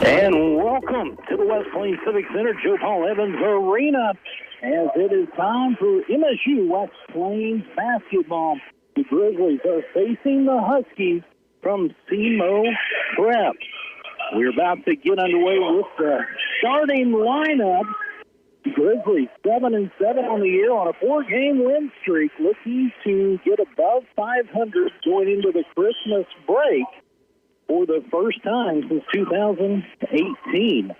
And welcome to the West Plains Civic Center, Joe Paul Evans Arena, as it is time for MSU West Plains basketball. The Grizzlies are facing the Huskies from Semo Prep. We're about to get underway with the starting lineup. The Grizzlies 7-7 on the year on a 4-game win streak, looking to get above 500 going into the Christmas break for the first time since 2018.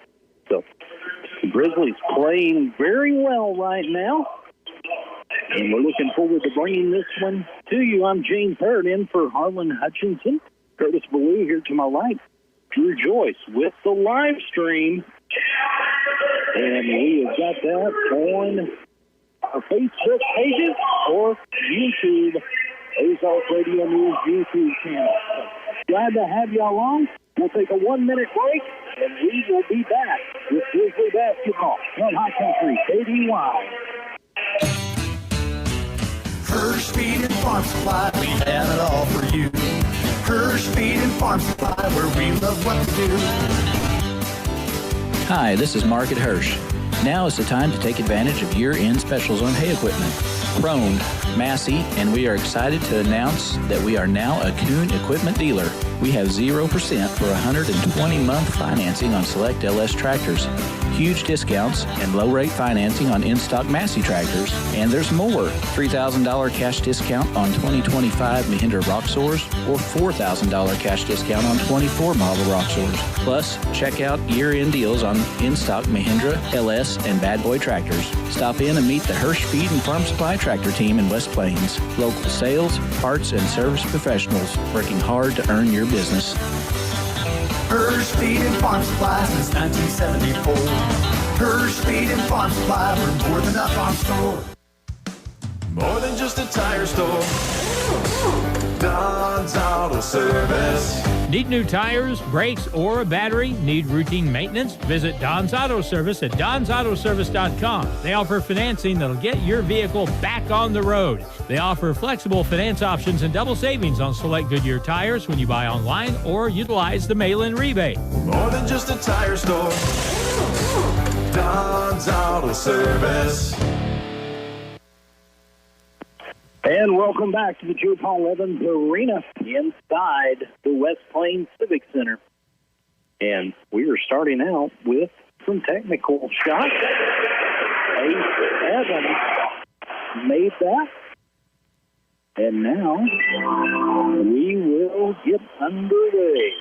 So the Grizzlies playing very well right now, and we're looking forward to bringing this one to you. I'm James Hurd in for Harlan Hutchinson. Curtis Ballou here to my right. Drew Joyce with the live stream. And we have got that on our Facebook pages or YouTube, Ozark Radio News YouTube channel. Glad to have y'all on. We'll take a 1-minute break, and we will be back with Grizzly basketball from High Country, KDY. Hirsch Feed and Farm Supply, we have it all for you. Hirsch Feed and Farm Supply, where we love what to do. Hi, this is Mark at Hirsch. Now is the time to take advantage of year-end specials on hay equipment. Crone, Massey, and we are excited to announce that we are now a Kuhn equipment dealer. We have 0% for 120-month financing on select LS tractors, huge discounts and low-rate financing on in-stock Massey tractors, and there's more. $3,000 cash discount on 2025 Mahindra Roxors or $4,000 cash discount on 24 model Roxors. Plus, check out year-end deals on in-stock Mahindra, LS, and Bad Boy tractors. Stop in and meet the Hirsch Feed and Farm Supply tractor team in West Plains. Local sales, parts, and service professionals working hard to earn your business. Hirsch Feed and Farm Supply since 1974. Hirsch Feed and Farm Supply, we're more than a farm store. More than just a tire store. Don's Auto Service. Need new tires, brakes, or a battery? Need routine maintenance? Visit Don's Auto Service at donsautoservice.com. They offer financing that'll get your vehicle back on the road. They offer flexible finance options and double savings on select Goodyear tires when you buy online or utilize the mail-in rebate. More than just a tire store. Don's Auto Service. And welcome back to the Joe Paul Evans Arena inside the West Plains Civic Center. And we are starting out with some technical shots. Evans made that. And now we will get underway.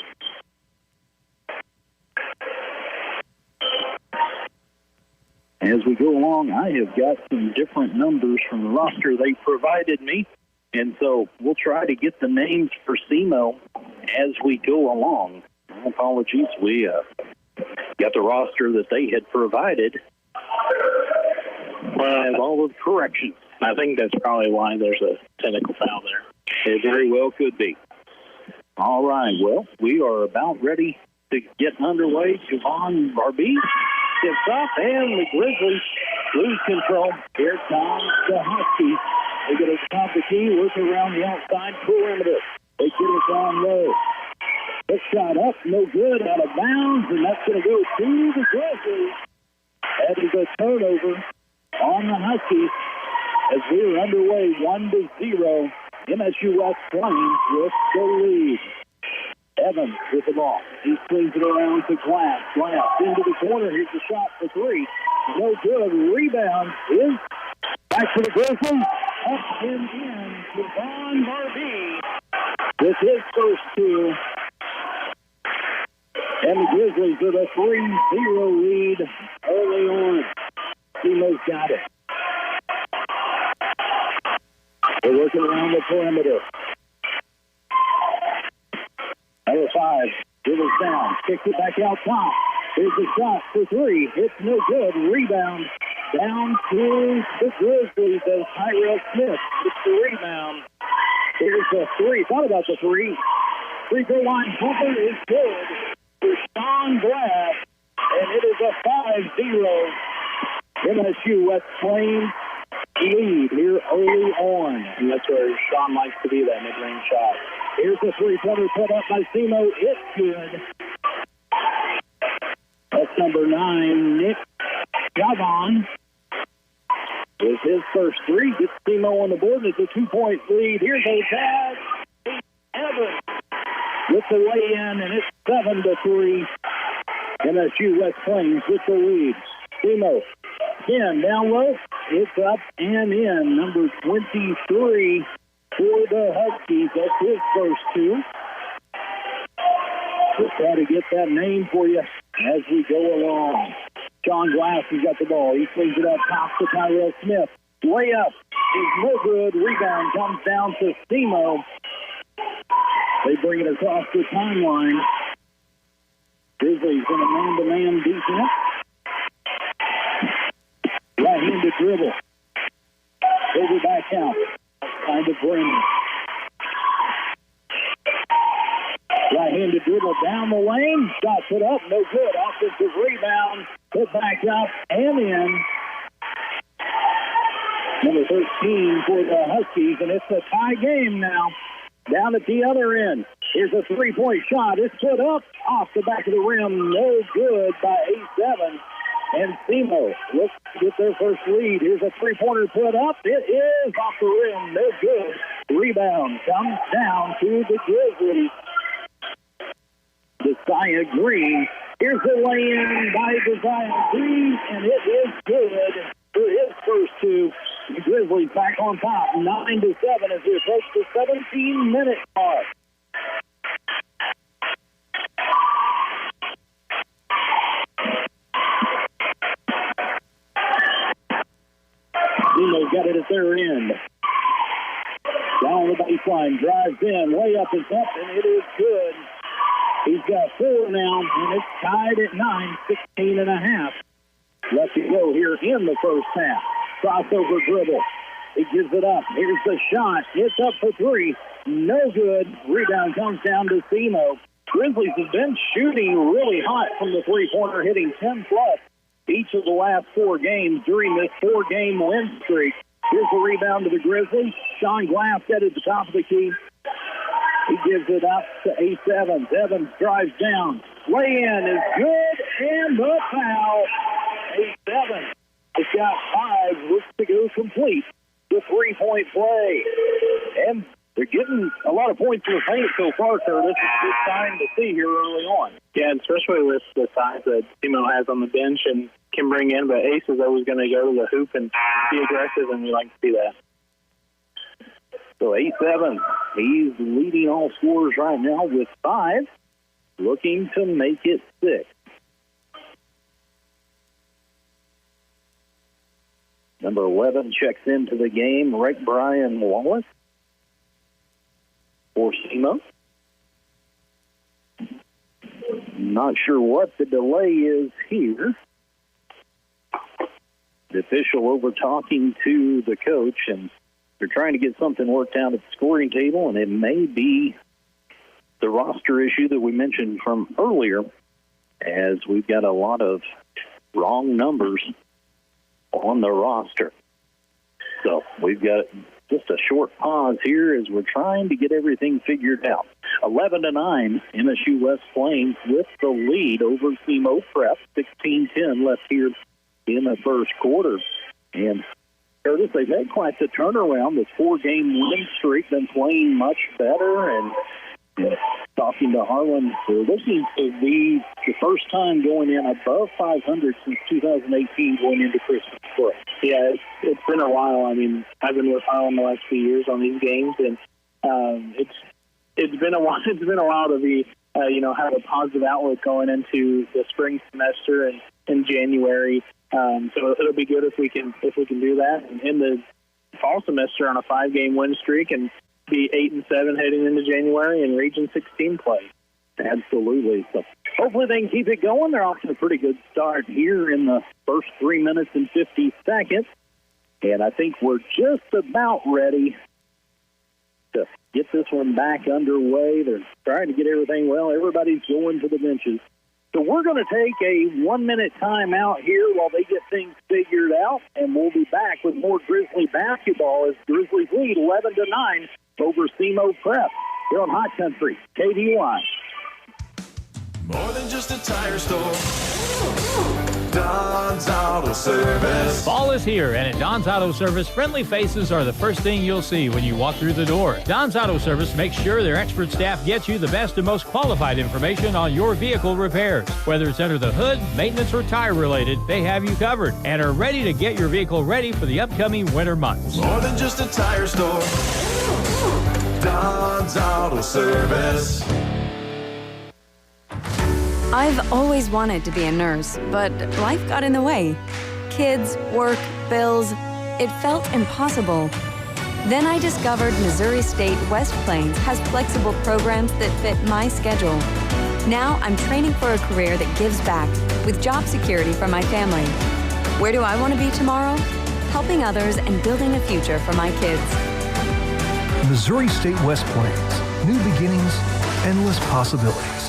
As we go along, I have got some different numbers from the roster they provided me, and so we'll try to get the names for Semo as we go along. My apologies, we got the roster that they had provided. Well, have all of the corrections. I think that's probably why there's a technical foul there. It very well could be. All right, well, we are about ready to get underway. Javon Barbie gets up, and the Grizzlies lose control. Here comes the Huskies. They get us top the key, work around the outside perimeter. They get us on low. This shot up, no good, out of bounds, and that's going to go to the Grizzlies. That is a turnover on the Huskies as we are underway 1-0. MSU West Plains with the lead. Evans with the ball. He swings it around to Glass. Glass into the corner. Here's the shot for three. No good. Rebound is back to the Grizzlies. Up and in to Von Barbie with his first two. And the Grizzlies with a 3-0 lead early on. Semo's got it. They're working around the perimeter. Number 5, dribbles down, kicks it back out top. Here's the shot for three. It's no good. Rebound down to the Grizzlies as Tyrell Smith gets the rebound. Here's the three. Thought about the three. Free throw line bumper is good for Sean Glass, and it is a 5-0 MSU West Plains lead here early on. And that's where Sean likes to be, that mid-range shot. Here's the three-pointer put up by Semo. It's good. That's number 9, Nick Javon. With his first three, gets Semo on the board. It's a 2-point lead. Here's a tag. Evans with the weigh-in, and it's 7-3. MSU West Plains with the lead. Semo again down low. It's up and in. Number 23 for the Huskies. That's his first two. Just try to get that name for you as we go along. Sean Glass has got the ball. He swings it up top to Tyrell Smith. Layup is no good. Rebound comes down to Semo. They bring it across the timeline. Grizzlies in a man-to-man defense. Right-handed dribble. Over back out. Find the Brennan. Right-handed dribble down the lane. Shot put up. No good. Offensive rebound. Put back up and in. Number 13 for the Huskies, and it's a tie game now. Down at the other end. Here's a three-point shot. It's put up off the back of the rim. No good by 8-7. And Semo looks to get their first lead. Here's a three-pointer put up. It is off the rim. No good. Rebound comes down to the Grizzlies. Josiah Green. Here's the lay-in by Josiah Green, and it is good for his first two. The Grizzlies back on top, 9-7 as we approach the 17-minute mark. Simo's got it at their end. Down the baseline, drives in, way up and up, and it is good. He's got 4 now, and it's tied at 9, 16.5. Left to go here in the first half. Crossover dribble. He gives it up. Here's the shot. It's up for 3. No good. Rebound comes down to Semo. Grizzlies have been shooting really hot from the three-pointer, hitting 10-plus each of the last 4 games during this 4-game win streak. Here's the rebound to the Grizzlies. Sean Glass at the top of the key. He gives it up to Evans. Evans drives down. Lay-in is good, and the foul. Evans has got 5. Looks to go complete the three-point play. And they're getting a lot of points in the paint so far, Curtis. It's a good sign to see here early on. Yeah, especially with the size that Semo has on the bench and can bring in, but Ace is always going to go to the hoop and be aggressive, and we like to see that. So 8-7, he's leading all scorers right now with 5, looking to make it 6. Number 11 checks into the game, Rick Brian Wallace for Semo. Not sure what the delay is here. The official over talking to the coach, and they're trying to get something worked out at the scoring table, and it may be the roster issue that we mentioned from earlier, as we've got a lot of wrong numbers on the roster. So we've got just a short pause here as we're trying to get everything figured out. 11-9, MSU West Plains with the lead over Semo Prep. 16-10 left here in the first quarter. And Curtis, they've had quite the turnaround. This 4-game win streak, been playing much better. And talking to Harlan, they're looking to be the first time going in above 500 since 2018 going into Christmas break. Yeah, it's been a while. I mean, I've been with Harlan the last few years on these games, and it's been a while. It's been a while to be have a positive outlook going into the spring semester and in January. So it'll be good if we can do that. And in the fall semester on a 5-game win streak and be 8-7 heading into January and Region 16 play. Absolutely. So hopefully they can keep it going. They're off to a pretty good start here in the first 3 minutes and 50 seconds. And I think we're just about ready to get this one back underway. They're trying to get everything. Well, everybody's going to the benches. So we're going to take a 1-minute timeout here while they get things figured out, and we'll be back with more Grizzly basketball as Grizzlies lead 11-9 over Semo Prep. Here on Hot Country, KDY. More than just a tire store. Don's Auto Service. Fall is here, and at Don's Auto Service, friendly faces are the first thing you'll see when you walk through the door. Don's Auto Service makes sure their expert staff gets you the best and most qualified information on your vehicle repairs. Whether it's under the hood, maintenance, or tire related, they have you covered and are ready to get your vehicle ready for the upcoming winter months. More than just a tire store. Don's Auto Service. I've always wanted to be a nurse, but life got in the way. Kids, work, bills. It felt impossible. Then I discovered Missouri State West Plains has flexible programs that fit my schedule. Now I'm training for a career that gives back with job security for my family. Where do I want to be tomorrow? Helping others and building a future for my kids. Missouri State West Plains. New beginnings, endless possibilities.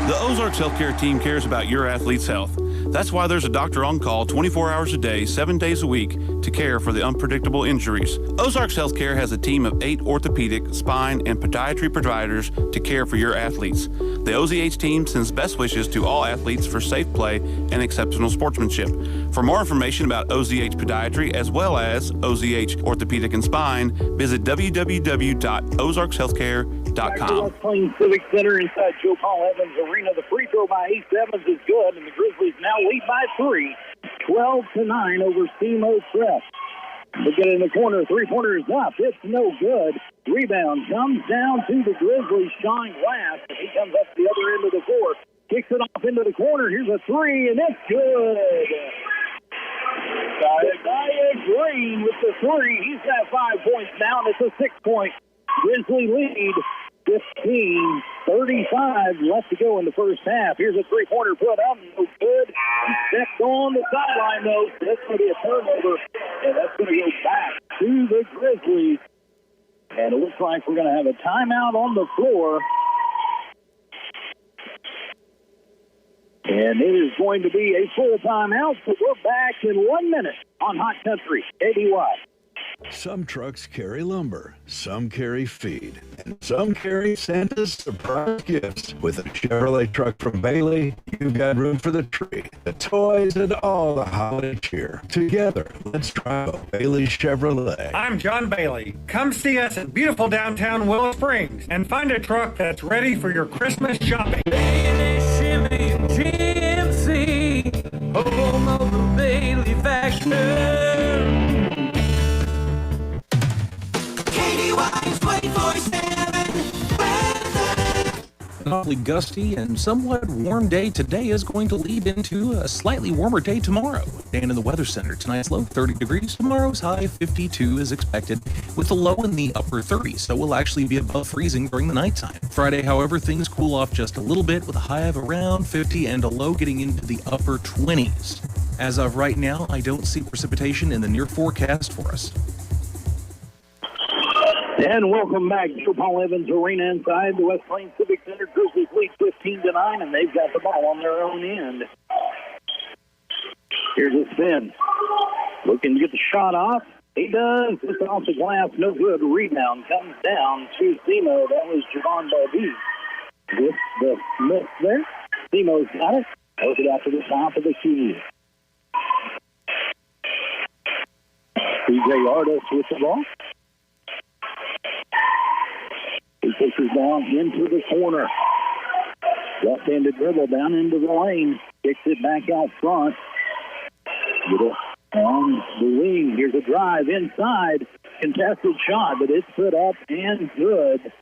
The Ozarks Healthcare team cares about your athlete's health. That's why there's a doctor on call 24 hours a day, 7 days a week to care for the unpredictable injuries. Ozarks Healthcare has a team of 8 orthopedic, spine, and podiatry providers to care for your athletes. The OZH team sends best wishes to all athletes for safe play and exceptional sportsmanship. For more information about OZH Podiatry as well as OZH Orthopedic and Spine, visit www.ozarkshealthcare.com. West Plains Civic Center inside Joe Paul Evans Arena. The free throw by Ace Evans is good, and the Grizzlies now lead by 3, 12-9 over Semo Prep. They get in the corner. Three-pointer is up. It's no good. Rebound comes down to the Grizzlies. Sean Glass. He comes up the other end of the court. Kicks it off into the corner. Here's a three, and it's good. Isaiah Green with the three. He's got 5 points now, and it's a 6-point Grizzly lead. 15:35 left to go in the first half. Here's a three-pointer put up. No good. Stepped on the sideline, though. That's going to be a turnover, and that's going to go back to the Grizzlies. And it looks like we're going to have a timeout on the floor. And it is going to be a full timeout, so we're back in 1 minute on Hot Country, ADY. Some trucks carry lumber, some carry feed, and some carry Santa's surprise gifts. With a Chevrolet truck from Bailey, you've got room for the tree, the toys, and all the holiday cheer. Together, let's drive a Bailey Chevrolet. I'm John Bailey. Come see us in beautiful downtown Willow Springs and find a truck that's ready for your Christmas shopping. Bailey, Chevy, GMC, home of the Bailey faction. An awfully gusty and somewhat warm day today is going to lead into a slightly warmer day tomorrow. Dan in the Weather Center. Tonight's low 30 degrees. Tomorrow's high 52 is expected, with a low in the upper 30s, so we'll actually be above freezing during the nighttime. Friday, however, things cool off just a little bit with a high of around 50 and a low getting into the upper 20s. As of right now, I don't see precipitation in the near forecast for us. And welcome back to Paul Evans Arena inside the West Plains Civic Center. Grizzlies lead 15-9, and they've got the ball on their own end. Here's a spin. Looking to get the shot off. He does. It's off the glass. No good. Rebound comes down to Semo. That was Javon Baldee with the miss there. Semo's got it. Goes it out to the top of the key. PJ Artis with the ball. He pushes down into the corner. Left-handed dribble down into the lane. Kicks it back out front. Get it on the wing. Here's a drive inside. Contested shot, but it's put up and good.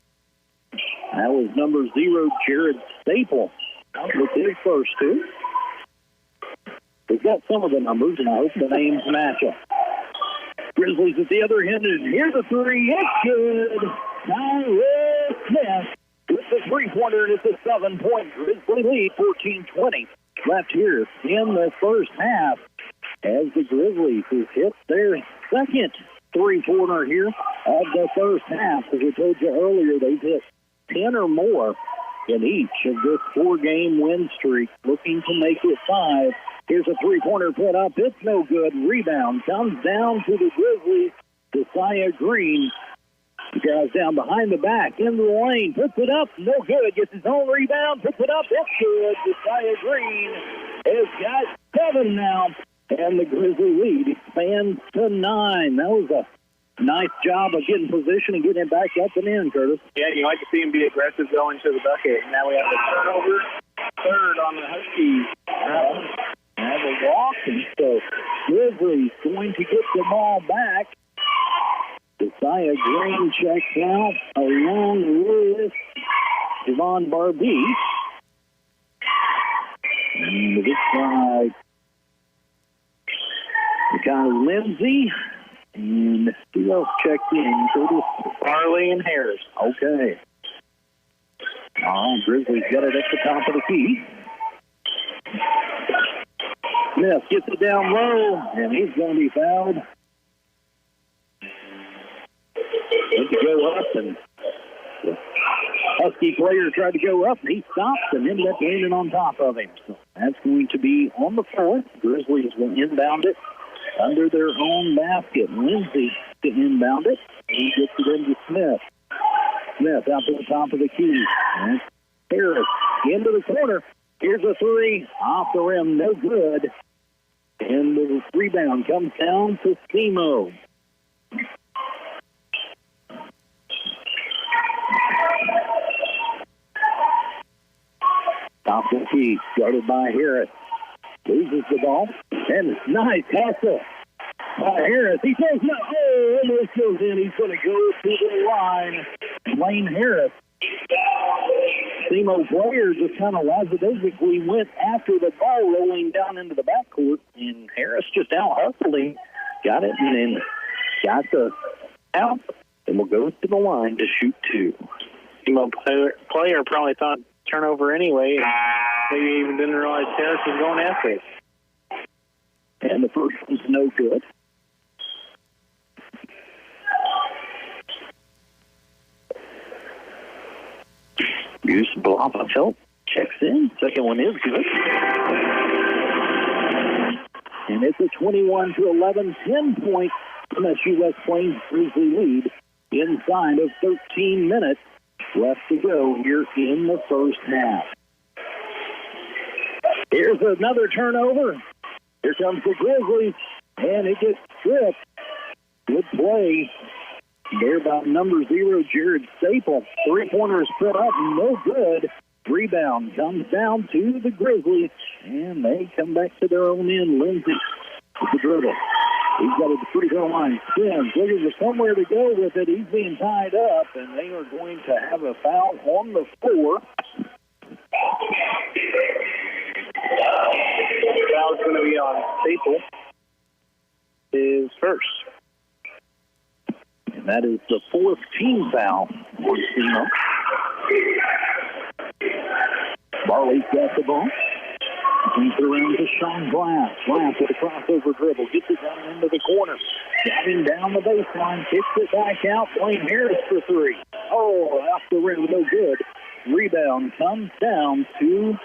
That was number 0, Jared Staple. With his first two. We've got some of the numbers, and I hope the names match up. Grizzlies at the other end, and here's a three. It's good. Tyrell Smith with the three-pointer, and it's a 7-point Grizzly lead, 14-20 left here in the first half as the Grizzlies has hit their second three-pointer here of the first half. As I told you earlier, they've hit 10 or more in each of this 4-game win streak, looking to make it 5. Here's a three-pointer put up. It's no good. Rebound comes down to the Grizzlies. Josiah Green He drives down behind the back, into the lane, puts it up, no good. Gets his own rebound, puts it up, that's good. Josiah Green has got 7 now, and the Grizzly lead expands to 9. That was a nice job of getting position and getting it back up and in, Curtis. Yeah, you like to see him be aggressive going to the bucket. Now we have a turnover, 3rd on the Huskies. Have a walk, and so Grizzlies going to get the ball back. Josiah Green checks out along with Javon Barbee. And this side, Lindsay. And who else checked in? Curtis, Farley, and Harris. Okay. Grizzlies got it at the top of the key. Smith gets it down low, and he's going to be fouled. Went to go up, and the Husky player tried to go up, and he stopped and ended up landing on top of him. So that's going to be on the floor. Grizzlies will inbound it under their own basket. Lindsay to inbound it. He gets it into Smith. Smith out to the top of the key. And Harris into the corner. Here's a 3 off the rim. No good. And the rebound comes down to Semo. Top of the key. Guarded by Harris. Loses the ball. And it's nice hustle by Harris. He says no. Oh, almost goes in. He's going to go to the line. Lane Harris. Semo player just kind of lackadaisically went after the ball rolling down into the backcourt, and Harris just out-hustled him, got it, and then got the out, and will go to the line to shoot 2. Semo player probably thought turnover anyway. Maybe even didn't realize Harris was going after it. And the first one's no good. Goose Blofeld checks in. Second one is good. And it's a 21-11, 10-point MSU West Plains Grizzly lead inside of 13 minutes left to go here in the first half. Here's another turnover. Here comes the Grizzlies, and it gets stripped. Good play there by number 0, Jared Staple. 3-pointers put up, no good. Rebound comes down to the Grizzlies, and they come back to their own end. Lindsay with the dribble. He's got it at the free throw line. Spins, looking for somewhere to go with it. He's being tied up, and they are going to have a foul on the floor. The foul's going to be on Staple. His first. And that is the 4th team foul for Semo. Barley's got the ball. Brings it around to Sean Glass. Glass with a crossover dribble. Gets it down into the corner. Driving down the baseline. Kicks it back out. Blaine Harris for 3. Oh, off the rim. No good. Rebound comes down to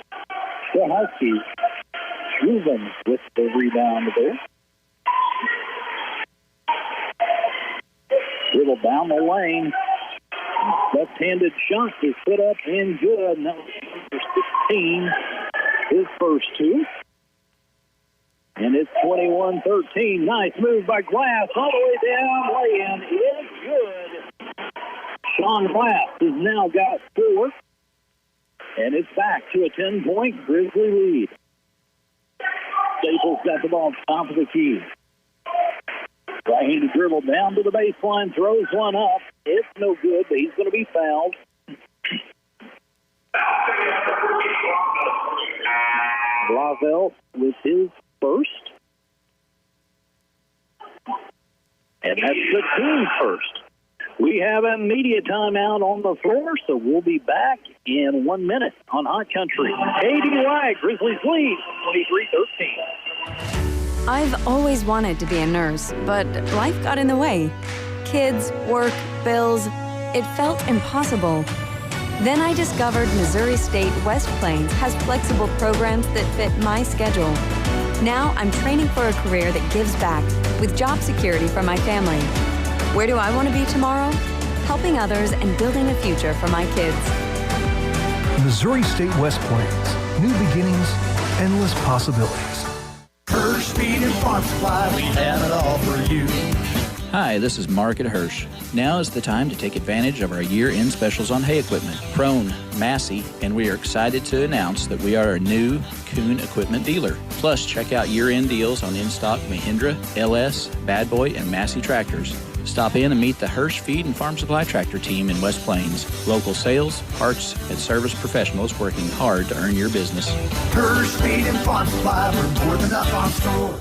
the Huskies. Ruben with the rebound there. Dribble down the lane. Left-handed shot is put up and good. And that was number 16, his first 2. And it's 21-13. Nice move by Glass. All the way down. Lay-in is good. Sean Glass has now got 4. And it's back to a 10-point Grizzly lead. Staples got the ball at the top of the key. Right-handed dribble down to the baseline, throws one up. It's no good, but he's going to be fouled. Blavel with his first. And that's the team's first. We have a media timeout on the floor, so we'll be back in 1 minute on Hot Country. KDY, Grizzlies lead, 23-13. I've always wanted to be a nurse, but life got in the way. Kids, work, bills, it felt impossible. Then I discovered Missouri State West Plains has flexible programs that fit my schedule. Now I'm training for a career that gives back with job security for my family. Where do I want to be tomorrow? helping others and building a future for my kids. Missouri State West Plains. New beginnings, endless possibilities. Hirsch Feed and Farm Supply, we have it all for you. Hi, this is Mark at Hirsch. Now is the time to take advantage of our year-end specials on hay equipment, Prone, Massey, and we are excited to announce that we are a new Kuhn equipment dealer. Plus, check out year-end deals on in-stock Mahindra, LS, Bad Boy, and Massey tractors. Stop in and meet the Hirsch Feed and Farm Supply tractor team in West Plains. Local sales, parts, and service professionals working hard to earn your business. Hirsch Feed and Farm Supply, we're more than a farm store.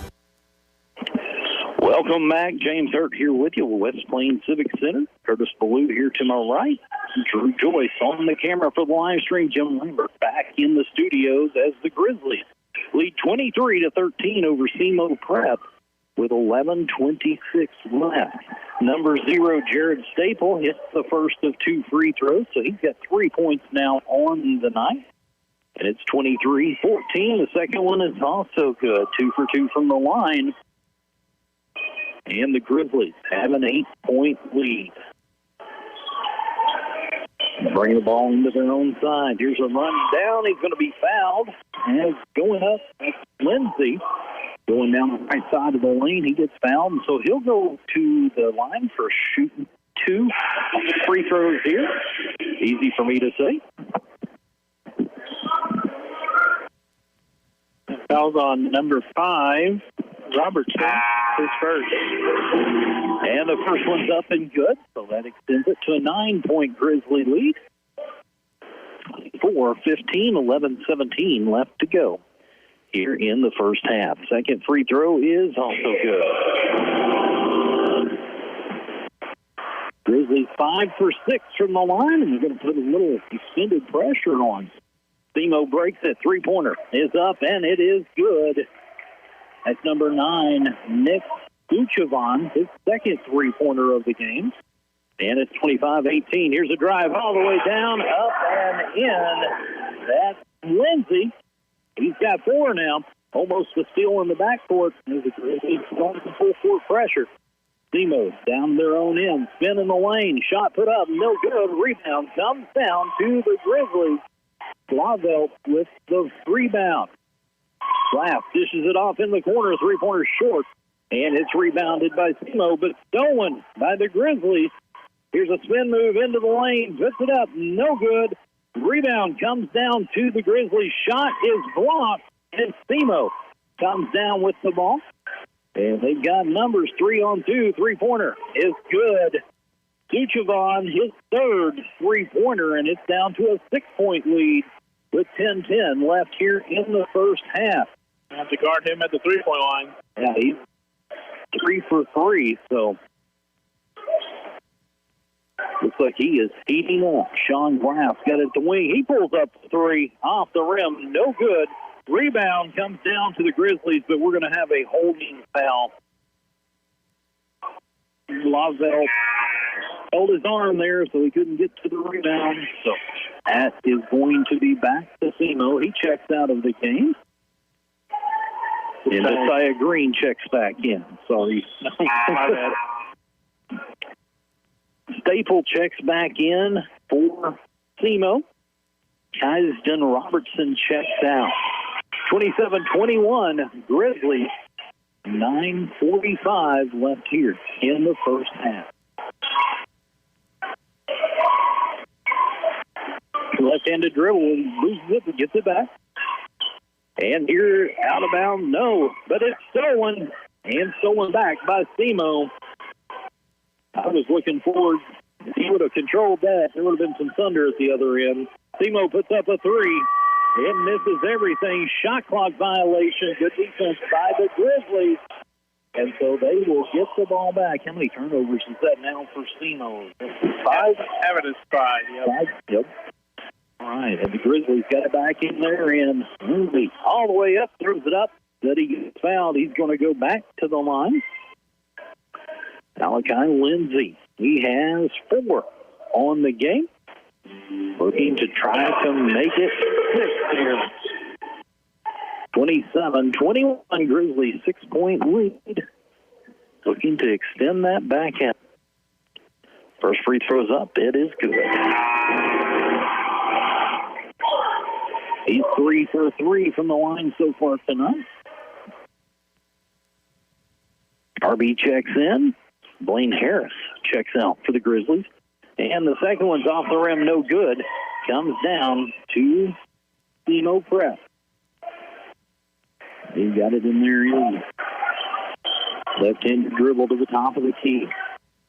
Welcome back. James Hurt here with you with West Plains Civic Center. Curtis Ballou here to my right. Drew Joyce on the camera for the live stream. Jim Lambert back in the studios as the Grizzlies lead 23-13 over Semo Prep with 11:26 left. Number 0, Jared Staple, hits the first of 2 free throws, so he's got 3 points now on the night. And it's 23-14. The second one is also good. 2 for 2 from the line. And the Grizzlies have an 8-point lead. Bring the ball into their own side. Here's a run down. He's going to be fouled. And going up, that's Lindsey. Going down the right side of the lane, he gets fouled. And so he'll go to the line for shooting 2 free throws here. Easy for me to say. Foul's on number 5, Robertson, his first. And the first one's up and good, so that extends it to a 9-point Grizzly lead. 4:15, 11:17 left to go here in the first half. Second free throw is also good. Grizzlies 5 for 6 from the line, and they're going to put a little extended pressure on. Semo breaks it. Three-pointer is up, and it is good. That's number 9, Nick Duchovon, his second three-pointer of the game. And it's 25-18. Here's a drive all the way down, up and in. That's Lindsey. He's got 4 now. Almost a steal in the backcourt. He's going to full court pressure. Semo down their own end. Spin in the lane. Shot put up. No good. Rebound comes down to the Grizzlies. Blauvelt with the rebound. Glass dishes it off in the corner. Three-pointer short. And it's rebounded by Semo, but stolen by the Grizzlies. Here's a spin move into the lane. Puts it up. No good. Rebound comes down to the Grizzlies. Shot is blocked. And Semo comes down with the ball. And they've got numbers 3-on-2. Three-pointer is good. Duchovon, his third three-pointer, and it's down to a 6-point lead with 10:10 left here in the first half. I have to guard him at the three-point line. Yeah, he's 3 for 3, so looks like he is heating up. Sean Graff got it to wing. He pulls up 3 off the rim. No good. Rebound comes down to the Grizzlies, but we're going to have a holding foul. Lavelle held his arm there, so he couldn't get to the rebound. So that is going to be back to Semo. He checks out of the game. And Messiah Green checks back in. Sorry. My bad. Staple checks back in for Semo. Kysden Robertson checks out. 27-21, Grizzlies. 9:45 left here in the first half. Left-handed dribble, loses it, but gets it back. And here, out of bounds, no. But it's stolen, and stolen back by Semo. I was looking forward. If he would have controlled that, there would have been some thunder at the other end. Semo puts up a 3. It misses everything. Shot clock violation. Good defense by the Grizzlies. And so they will get the ball back. How many turnovers is that now for Semo? 5? Evidence 5, yep. 5, yep. All right, and the Grizzlies got it back in there, and Lindsey all the way up, throws it up. That he gets fouled. He's going to go back to the line. Malachi Lindsey, he has 4 on the game. Looking to try to make it 6 here. 27-21, Grizzlies 6-point lead. Looking to extend that back out. First free throw's up. It is good. He's 3 for 3 from the line so far tonight. RB checks in. Blaine Harris checks out for the Grizzlies. And the second one's off the rim, no good. Comes down to Semo Press. He got it in there easy. Left-handed dribble to the top of the key.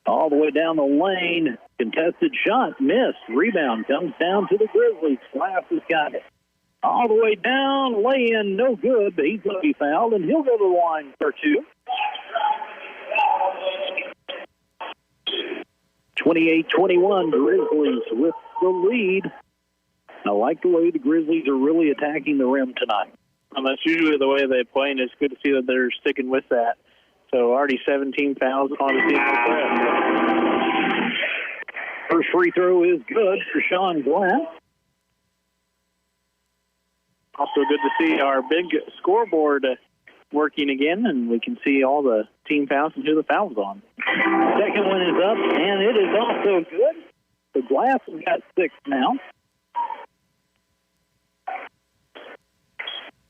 All the way down the lane. Contested shot, missed. Rebound comes down to the Grizzlies. Glass has got it. All the way down, lay-in, no good, but he's going to be fouled, and he'll go to the line for 2. 28-21, Grizzlies with the lead. I like the way the Grizzlies are really attacking the rim tonight. That's usually the way they play, and it's good to see that they're sticking with that. So already 17 fouls on the team. First free throw is good for Sean Glass. Also good to see our big scoreboard working again, and we can see all the team fouls and who the foul's on. Second one is up, and it is also good. The Glass has got 6 now.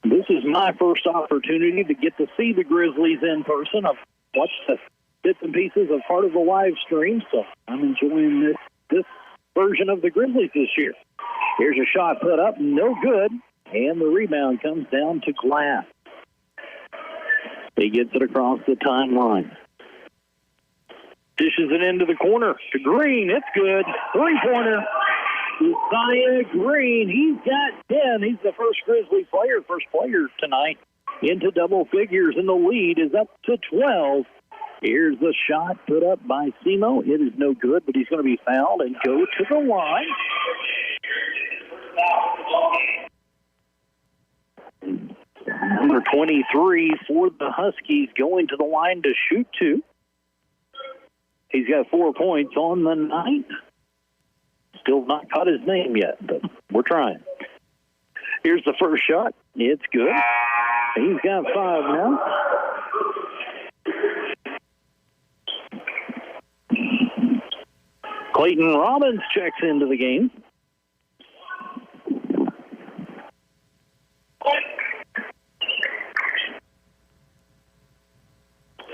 This is my first opportunity to get to see the Grizzlies in person. I've watched the bits and pieces of part of the live stream, so I'm enjoying this version of the Grizzlies this year. Here's a shot put up, no good, and the rebound comes down to Glass. He gets it across the timeline. Dishes it into the corner to Green. It's good. 3-pointer. Josiah Green. He's got 10. He's the first Grizzly player, first player tonight into double figures, and the lead is up to 12. Here's the shot put up by Semo. It is no good, but he's going to be fouled and go to the line. Number 23 for the Huskies going to the line to shoot 2. He's got 4 points on the night. Still not caught his name yet, but we're trying. Here's the first shot. It's good. He's got 5 now. Clayton Robbins checks into the game.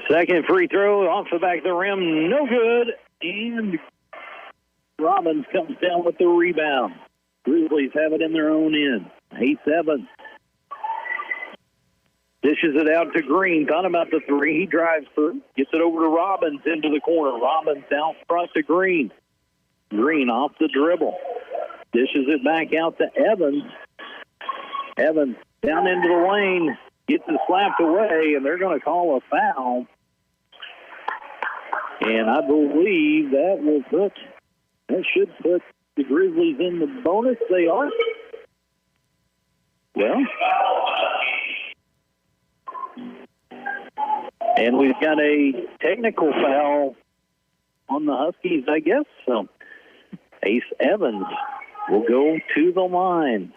Second free throw off the back of the rim, no good, and Robbins comes down with the rebound. Grizzlies have it in their own end. 8-7. Dishes it out to Green. Thought about the 3. He drives through. Gets it over to Robbins into the corner. Robbins out front to Green. Green off the dribble. Dishes it back out to Evans. Evans down into the lane. Gets it slapped away, and they're going to call a foul. And I believe that should put the Grizzlies in the bonus. They are. Well, and we've got a technical foul on the Huskies, I guess. So Ace Evans will go to the line.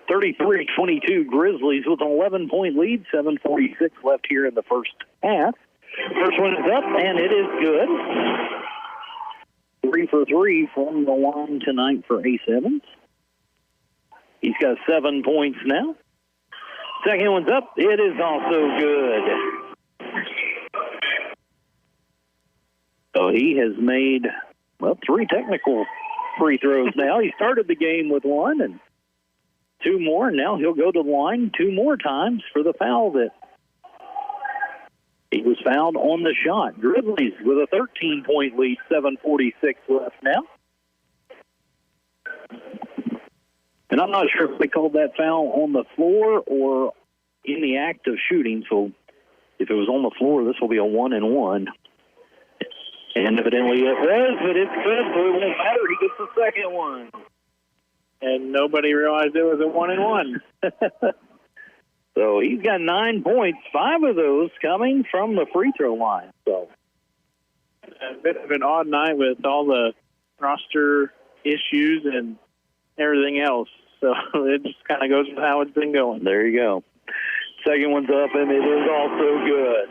33-22 Grizzlies with an 11-point lead. 7:46 left here in the first half. First one is up, and it is good. 3 for 3 from the line tonight for Ace Evans. He's got 7 points now. Second one's up. It is also good. So he has made, 3 technical free throws now. He started the game with 1 and 2 more. Now he'll go to the line 2 more times for the foul that he was fouled on the shot. Grizzlies with a 13-point lead, 7:46 left now. And I'm not sure if they called that foul on the floor or in the act of shooting. So if it was on the floor, this will be a 1-and-1. And evidently it was, but it's good, so it won't matter. He gets the second one. And nobody realized it was a 1-and-1. So he's got 9 points, 5 of those coming from the free throw line. So a bit of an odd night with all the roster issues and everything else. So it just kind of goes with how it's been going. There you go. Second one's up, and it is also good.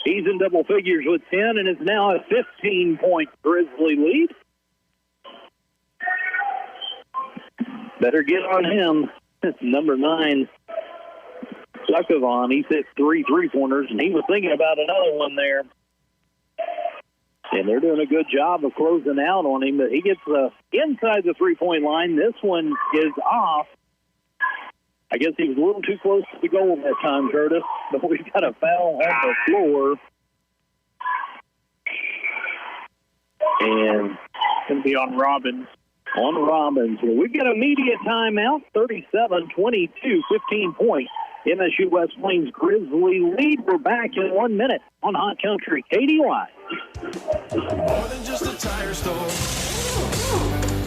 He's in double figures with 10, and it's now a 15-point Grizzly lead. Better get on him. Number 9, Sukovan. He's hit 3 3-pointers, and he was thinking about another one there. And they're doing a good job of closing out on him, but he gets inside the three-point line. This one is off. I guess he was a little too close to the goal that time, Curtis, but we've got a foul on the floor. And it's going to be on Robbins. On Robbins. Well, we've got a media timeout, 37-22, 15 points. MSU West Plains Grizzly lead. We're back in 1 minute on Hot Country KDY. More than just a tire store.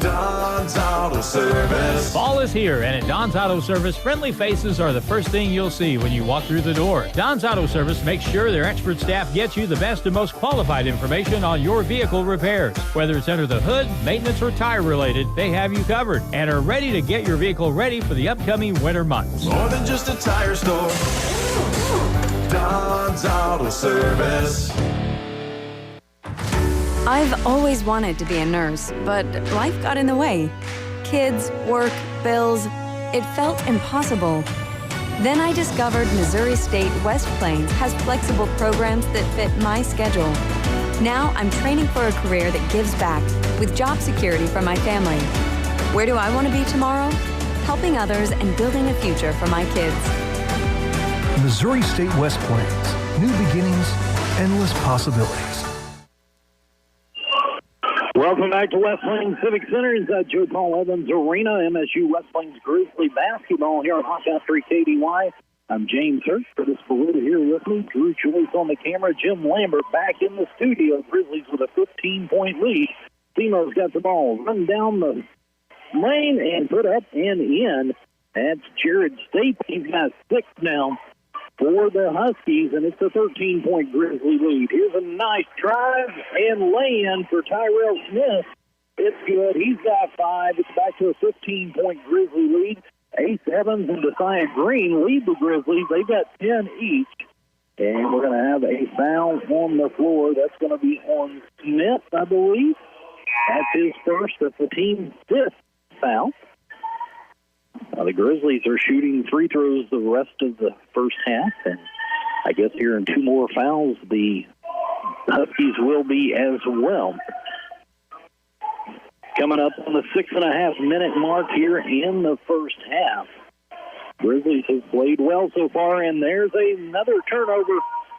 Don's Auto Service. Fall is here, and at Don's Auto Service, friendly faces are the first thing you'll see when you walk through the door. Don's Auto Service makes sure their expert staff gets you the best and most qualified information on your vehicle repairs. Whether it's under the hood, maintenance, or tire related, they have you covered and are ready to get your vehicle ready for the upcoming winter months. More than just a tire store. Don's Auto Service. I've always wanted to be a nurse, but life got in the way. Kids, work, bills. It felt impossible. Then I discovered Missouri State West Plains has flexible programs that fit my schedule. Now I'm training for a career that gives back with job security for my family. Where do I want to be tomorrow? Helping others and building a future for my kids. Missouri State West Plains. New beginnings, endless possibilities. Welcome back to West Plains Civic Center inside Joe Paul Evans Arena. MSU West Plains Grizzly basketball here on Hot Country KDY. I'm James Hurst. For this Baruta here with me. Drew Choice on the camera. Jim Lambert back in the studio. Grizzlies with a 15-point lead. Semo's got the ball. Run down the lane and put up and in. That's Jared State. He's got 6 now for the Huskies, and it's a 13-point Grizzly lead. Here's a nice drive and lay-in for Tyrell Smith. It's good. He's got 5. It's back to a 15-point Grizzly lead. Ace Evans and Josiah Green lead the Grizzlies. They've got 10 each. And we're going to have a foul on the floor. That's going to be on Smith, I believe. That's his first. That's the team's 5th foul. The Grizzlies are shooting free throws the rest of the first half, and I guess here in 2 more fouls, the Huskies will be as well. Coming up on the 6.5-minute mark here in the first half. Grizzlies have played well so far, and there's another turnover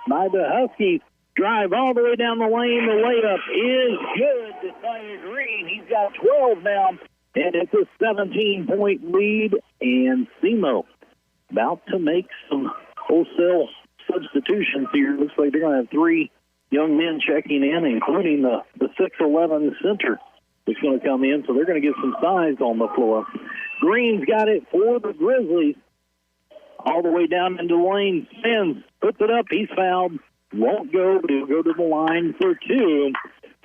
by the Huskies. Drive all the way down the lane. The layup is good to Josiah Green. He's got 12 now. And it's a 17-point lead, and Semo about to make some wholesale substitutions here. Looks like they're going to have 3 young men checking in, including the 6'11 center that's going to come in, so they're going to get some size on the floor. Green's got it for the Grizzlies. All the way down into the lane, spins, puts it up, he's fouled. Won't go, but he'll go to the line for 2.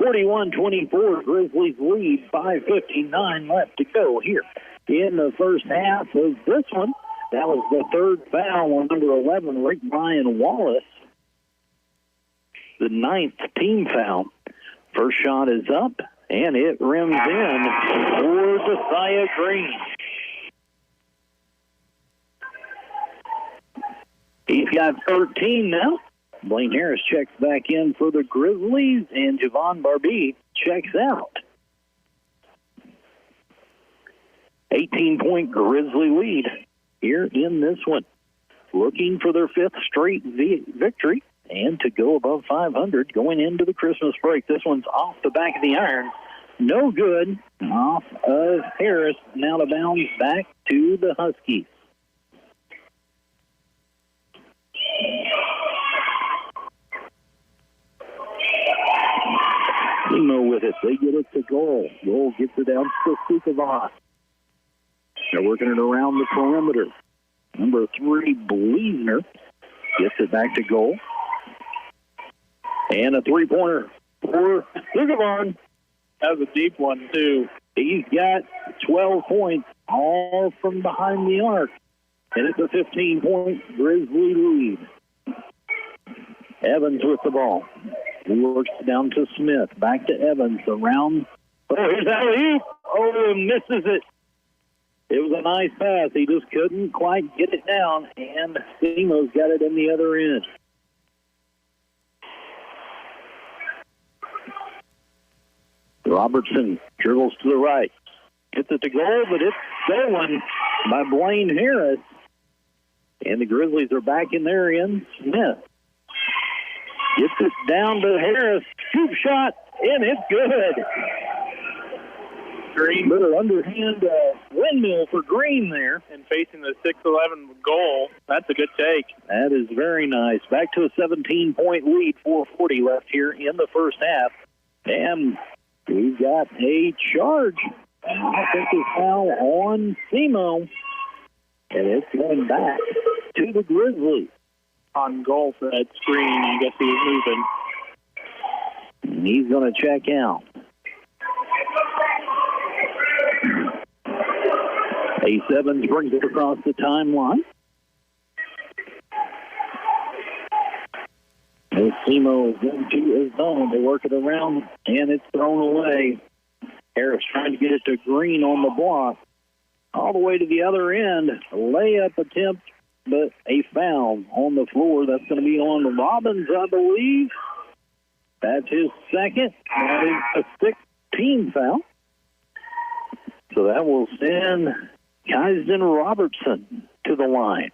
41-24, Grizzlies lead, 5:59 left to go here in the first half of this one. That was the 3rd foul on number 11, Rick Brian Wallace. The 9th team foul. First shot is up, and it rims in for Josiah Green. He's got 13 now. Blaine Harris checks back in for the Grizzlies, and Javon Barbee checks out. 18-point Grizzly lead here in this one. Looking for their 5th straight victory and to go above 500 going into the Christmas break. This one's off the back of the iron. No good. Off of Harris. Now to bounce back to the Huskies. Semo with it. They get it to goal. Goal gets it down to Sukovan. They're working it around the perimeter. Number 3, Bleesner, gets it back to goal. And a 3-pointer for Sukovan. That was a deep one, too. He's got 12 points, all from behind the arc. And it's a 15-point Grizzly lead. Evans with the ball. He works down to Smith. Back to Evans. Around. Oh, here's alley-oop. Oh, misses it. It was a nice pass. He just couldn't quite get it down, and Semo's got it in the other end. Robertson dribbles to the right. Gets it to goal, but it's stolen by Blaine Harris. And the Grizzlies are back in their end. Smith gets it down to Harris. Scoop shot, and it's good. Green. Little underhand windmill for Green there. And facing the 6-11 goal, that's a good take. That is very nice. Back to a 17-point lead, 4:40 left here in the first half. And we've got a charge. Offensive foul on Semo. And it's going back to the Grizzlies. On goal for that screen, I guess he was moving. And he's going to check out. Ace Evans brings it across the timeline. As Semo into his zone, they work it around, and it's thrown away. Harris trying to get it to Green on the block. All the way to the other end. A layup attempt, but a foul on the floor. That's going to be on Robbins, I believe. That's his second. That is a 16 foul. So that will send Kysden Robertson to the line.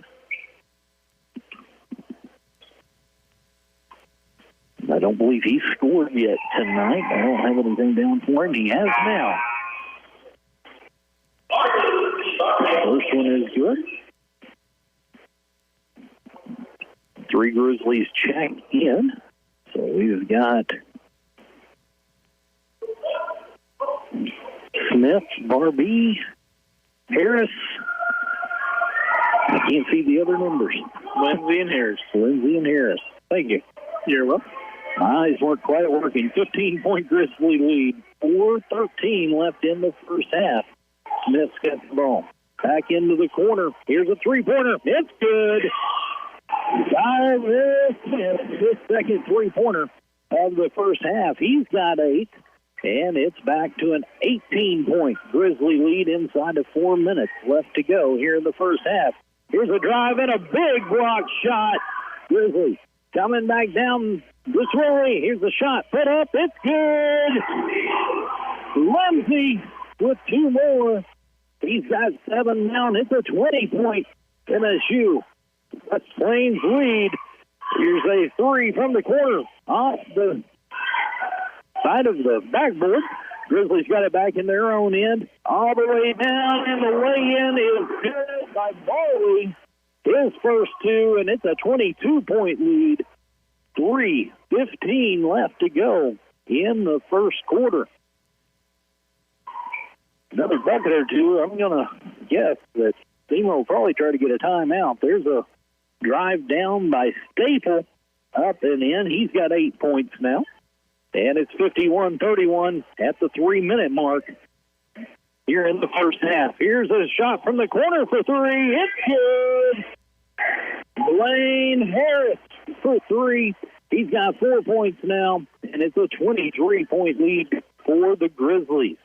I don't believe he's scored yet tonight. I don't have anything down for him. He has now. First one is good. 3 Grizzlies check in. So we've got Smith, Barbie, Harris. I can't see the other numbers. Lindsay and Harris. Lindsay and Harris. Thank you. You're welcome. My eyes weren't quite working. 15-point Grizzly lead. 4:13 left in the first half. Smith's got the ball. Back into the corner. Here's a three-pointer. It's good. Cyrus Smith, his second three-pointer of the first half. He's got 8, and it's back to an 18-point Grizzly lead inside of 4 minutes left to go here in the first half. Here's a drive and a big block shot. Grizzly coming back down this way. Here's the shot. Put up. It's good. Lindsay with 2 more. He's got 7 now, and it's a 20-point MSU West Plains lead. Here's a 3 from the corner off the side of the backboard. Grizzlies got it back in their own end. All the way down, and the lay-in is good by Barley. His first 2, and it's a 22-point lead. 3:15 left to go in the first quarter. Another bucket or two. I'm going to guess that Semo will probably try to get a timeout. There's a drive down by Staple up and in. He's got 8 points now. And it's 51-31 at the 3-minute mark here in the first half. Here's a shot from the corner for 3. It's good. Blaine Harris for 3. He's got 4 points now, and it's a 23-point lead for the Grizzlies.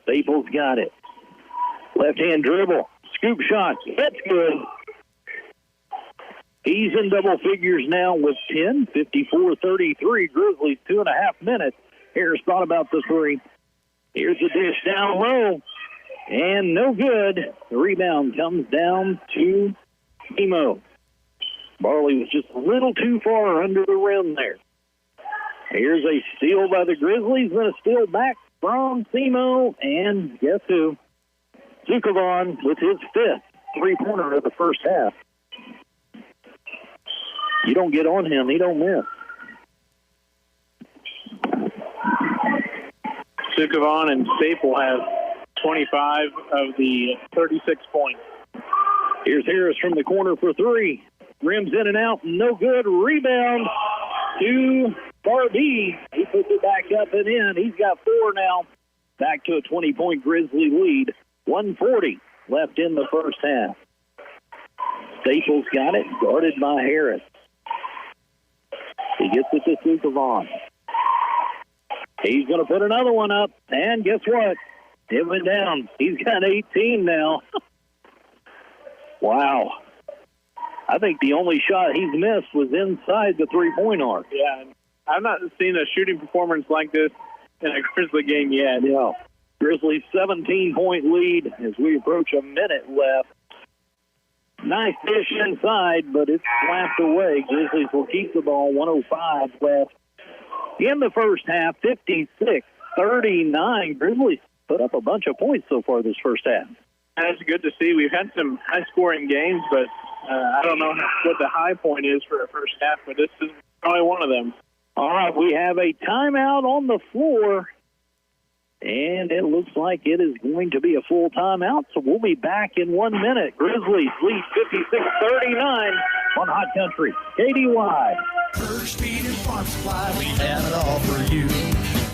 Staples got it. Left-hand dribble. Scoop shot. That's good. He's in double figures now with 10. 54-33. Grizzlies, 2.5 minutes. Harris thought about the 3. Here's the dish down low. And no good. The rebound comes down to Semo. Barley was just a little too far under the rim there. Here's a steal by the Grizzlies, and a steal back from Semo. And guess who? Zukovan with his 5th three-pointer of the first half. You don't get on him, he don't miss. Zukovan and Staple have 25 of the 36 points. Here's Harris from the corner for 3. Rims in and out, no good. Rebound to Barbie. He puts it back up and in. He's got 4 now. Back to a 20-point Grizzly lead. 1:40 left in the first half. Staples got it, guarded by Harris. He gets it to Sukavon. He's going to put another one up, and guess what? It went down. He's got 18 now. Wow. I think the only shot he's missed was inside the three-point arc. Yeah, I've not seen a shooting performance like this in a Grizzly game yet. Yeah. Grizzlies 17-point lead as we approach a minute left. Nice dish inside, but it's slapped away. Grizzlies will keep the ball. 1:05 left in the first half. 56-39. Grizzlies put up a bunch of points so far this first half. That's good to see. We've had some high-scoring games, but I don't know what the high point is for a first half, but this is probably one of them. All right, we have a timeout on the floor, and it looks like it is going to be a full timeout, so we'll be back in 1 minute. Grizzlies lead 56-39 on Hot Country KDY. Hirsch Feed and Farm Supply, we have it all for you.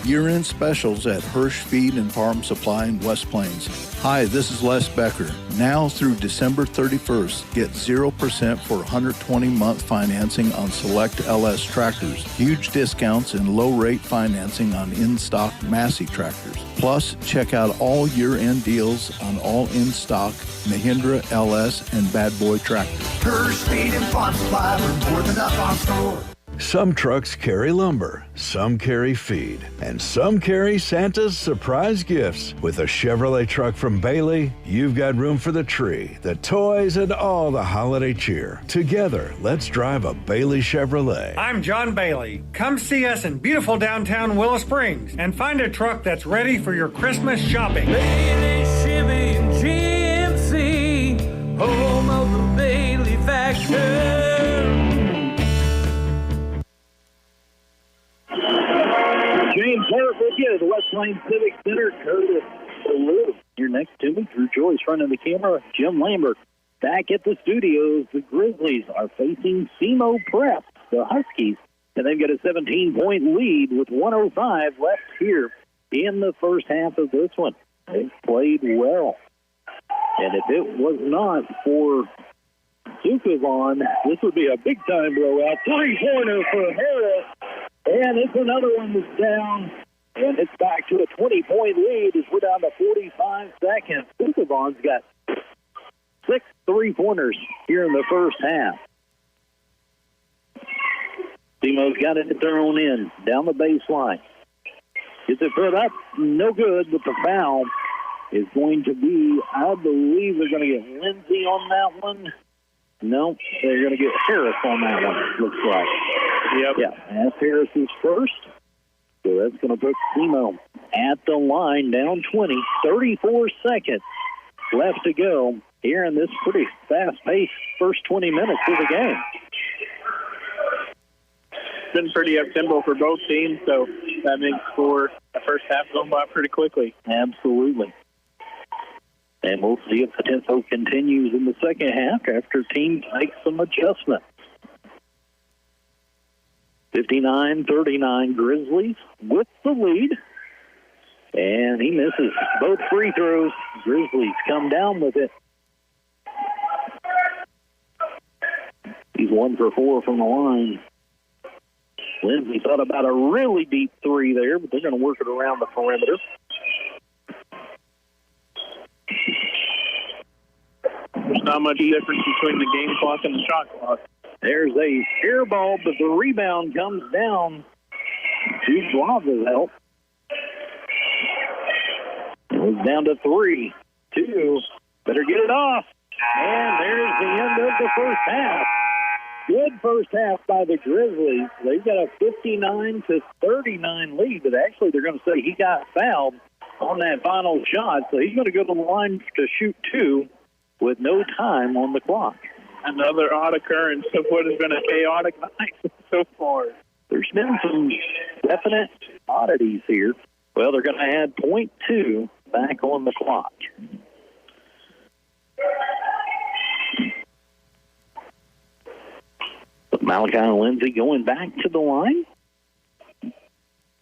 Year-end specials at Hirsch Feed and Farm Supply in West Plains. Hi, this is Les Becker. Now through December 31st, get 0% for 120-month financing on select LS tractors. Huge discounts and low-rate financing on in-stock Massey tractors. Plus, check out all year-end deals on all in-stock Mahindra, LS, and Bad Boy tractors. Hirsch Feed and Farm Supply, we're more than up on store. Some trucks carry lumber, some carry feed, and some carry Santa's surprise gifts. With a Chevrolet truck from Bailey, you've got room for the tree, the toys, and all the holiday cheer. Together, let's drive a Bailey Chevrolet. I'm John Bailey. Come see us in beautiful downtown Willow Springs and find a truck that's ready for your Christmas shopping. Bailey, Chevy, and GMC, home of the Bailey factor. James Harris with you at the West Plains Civic Center. Curtis Blue here next to me. Drew Joyce running the camera. Jim Lambert back at the studios. The Grizzlies are facing Semo Prep, the Huskies, and they've got a 17-point lead with 1:05 left here in the first half of this one. They've played well. And if it was not for Sukavon, this would be a big-time blowout. Three-pointer for Harris. And it's another one that's down, and it's back to a 20-point lead as we're down to 45 seconds. Sukavon's got 6 three-pointers here in the first half. Semo's got it thrown in down the baseline. Gets it put up, no good, but the foul is going to be, I believe they're going to get Lindsay on that one. No, they're going to get Harris on that one, looks like. Yep. Yeah, that's Harris's first. So that's going to put Semo at the line, down 20. 34 seconds left to go here in this pretty fast-paced first 20 minutes of the game. It's been pretty up-tempo for both teams, so that makes for the first half going by pretty quickly. Absolutely. And we'll see if the tempo continues in the second half after teams make some adjustments. 59-39 Grizzlies with the lead. And he misses both free throws. Grizzlies come down with it. He's 1 for 4 from the line. Lindsay thought about a really deep three there, but they're going to work it around the perimeter. There's not much difference between the game clock and the shot clock. There's a air ball, but the rebound comes down to Blava's help. It's down to 3, 2. Better get it off. And there's the end of the first half. Good first half by the Grizzlies. They've got a 59-39 lead, but actually they're going to say he got fouled on that final shot, so he's going to go to the line to shoot 2 with no time on the clock. Another odd occurrence of what has been a chaotic night so far. There's been some definite oddities here. Well, they're going to add .2 back on the clock. Malachi Lindsay going back to the line.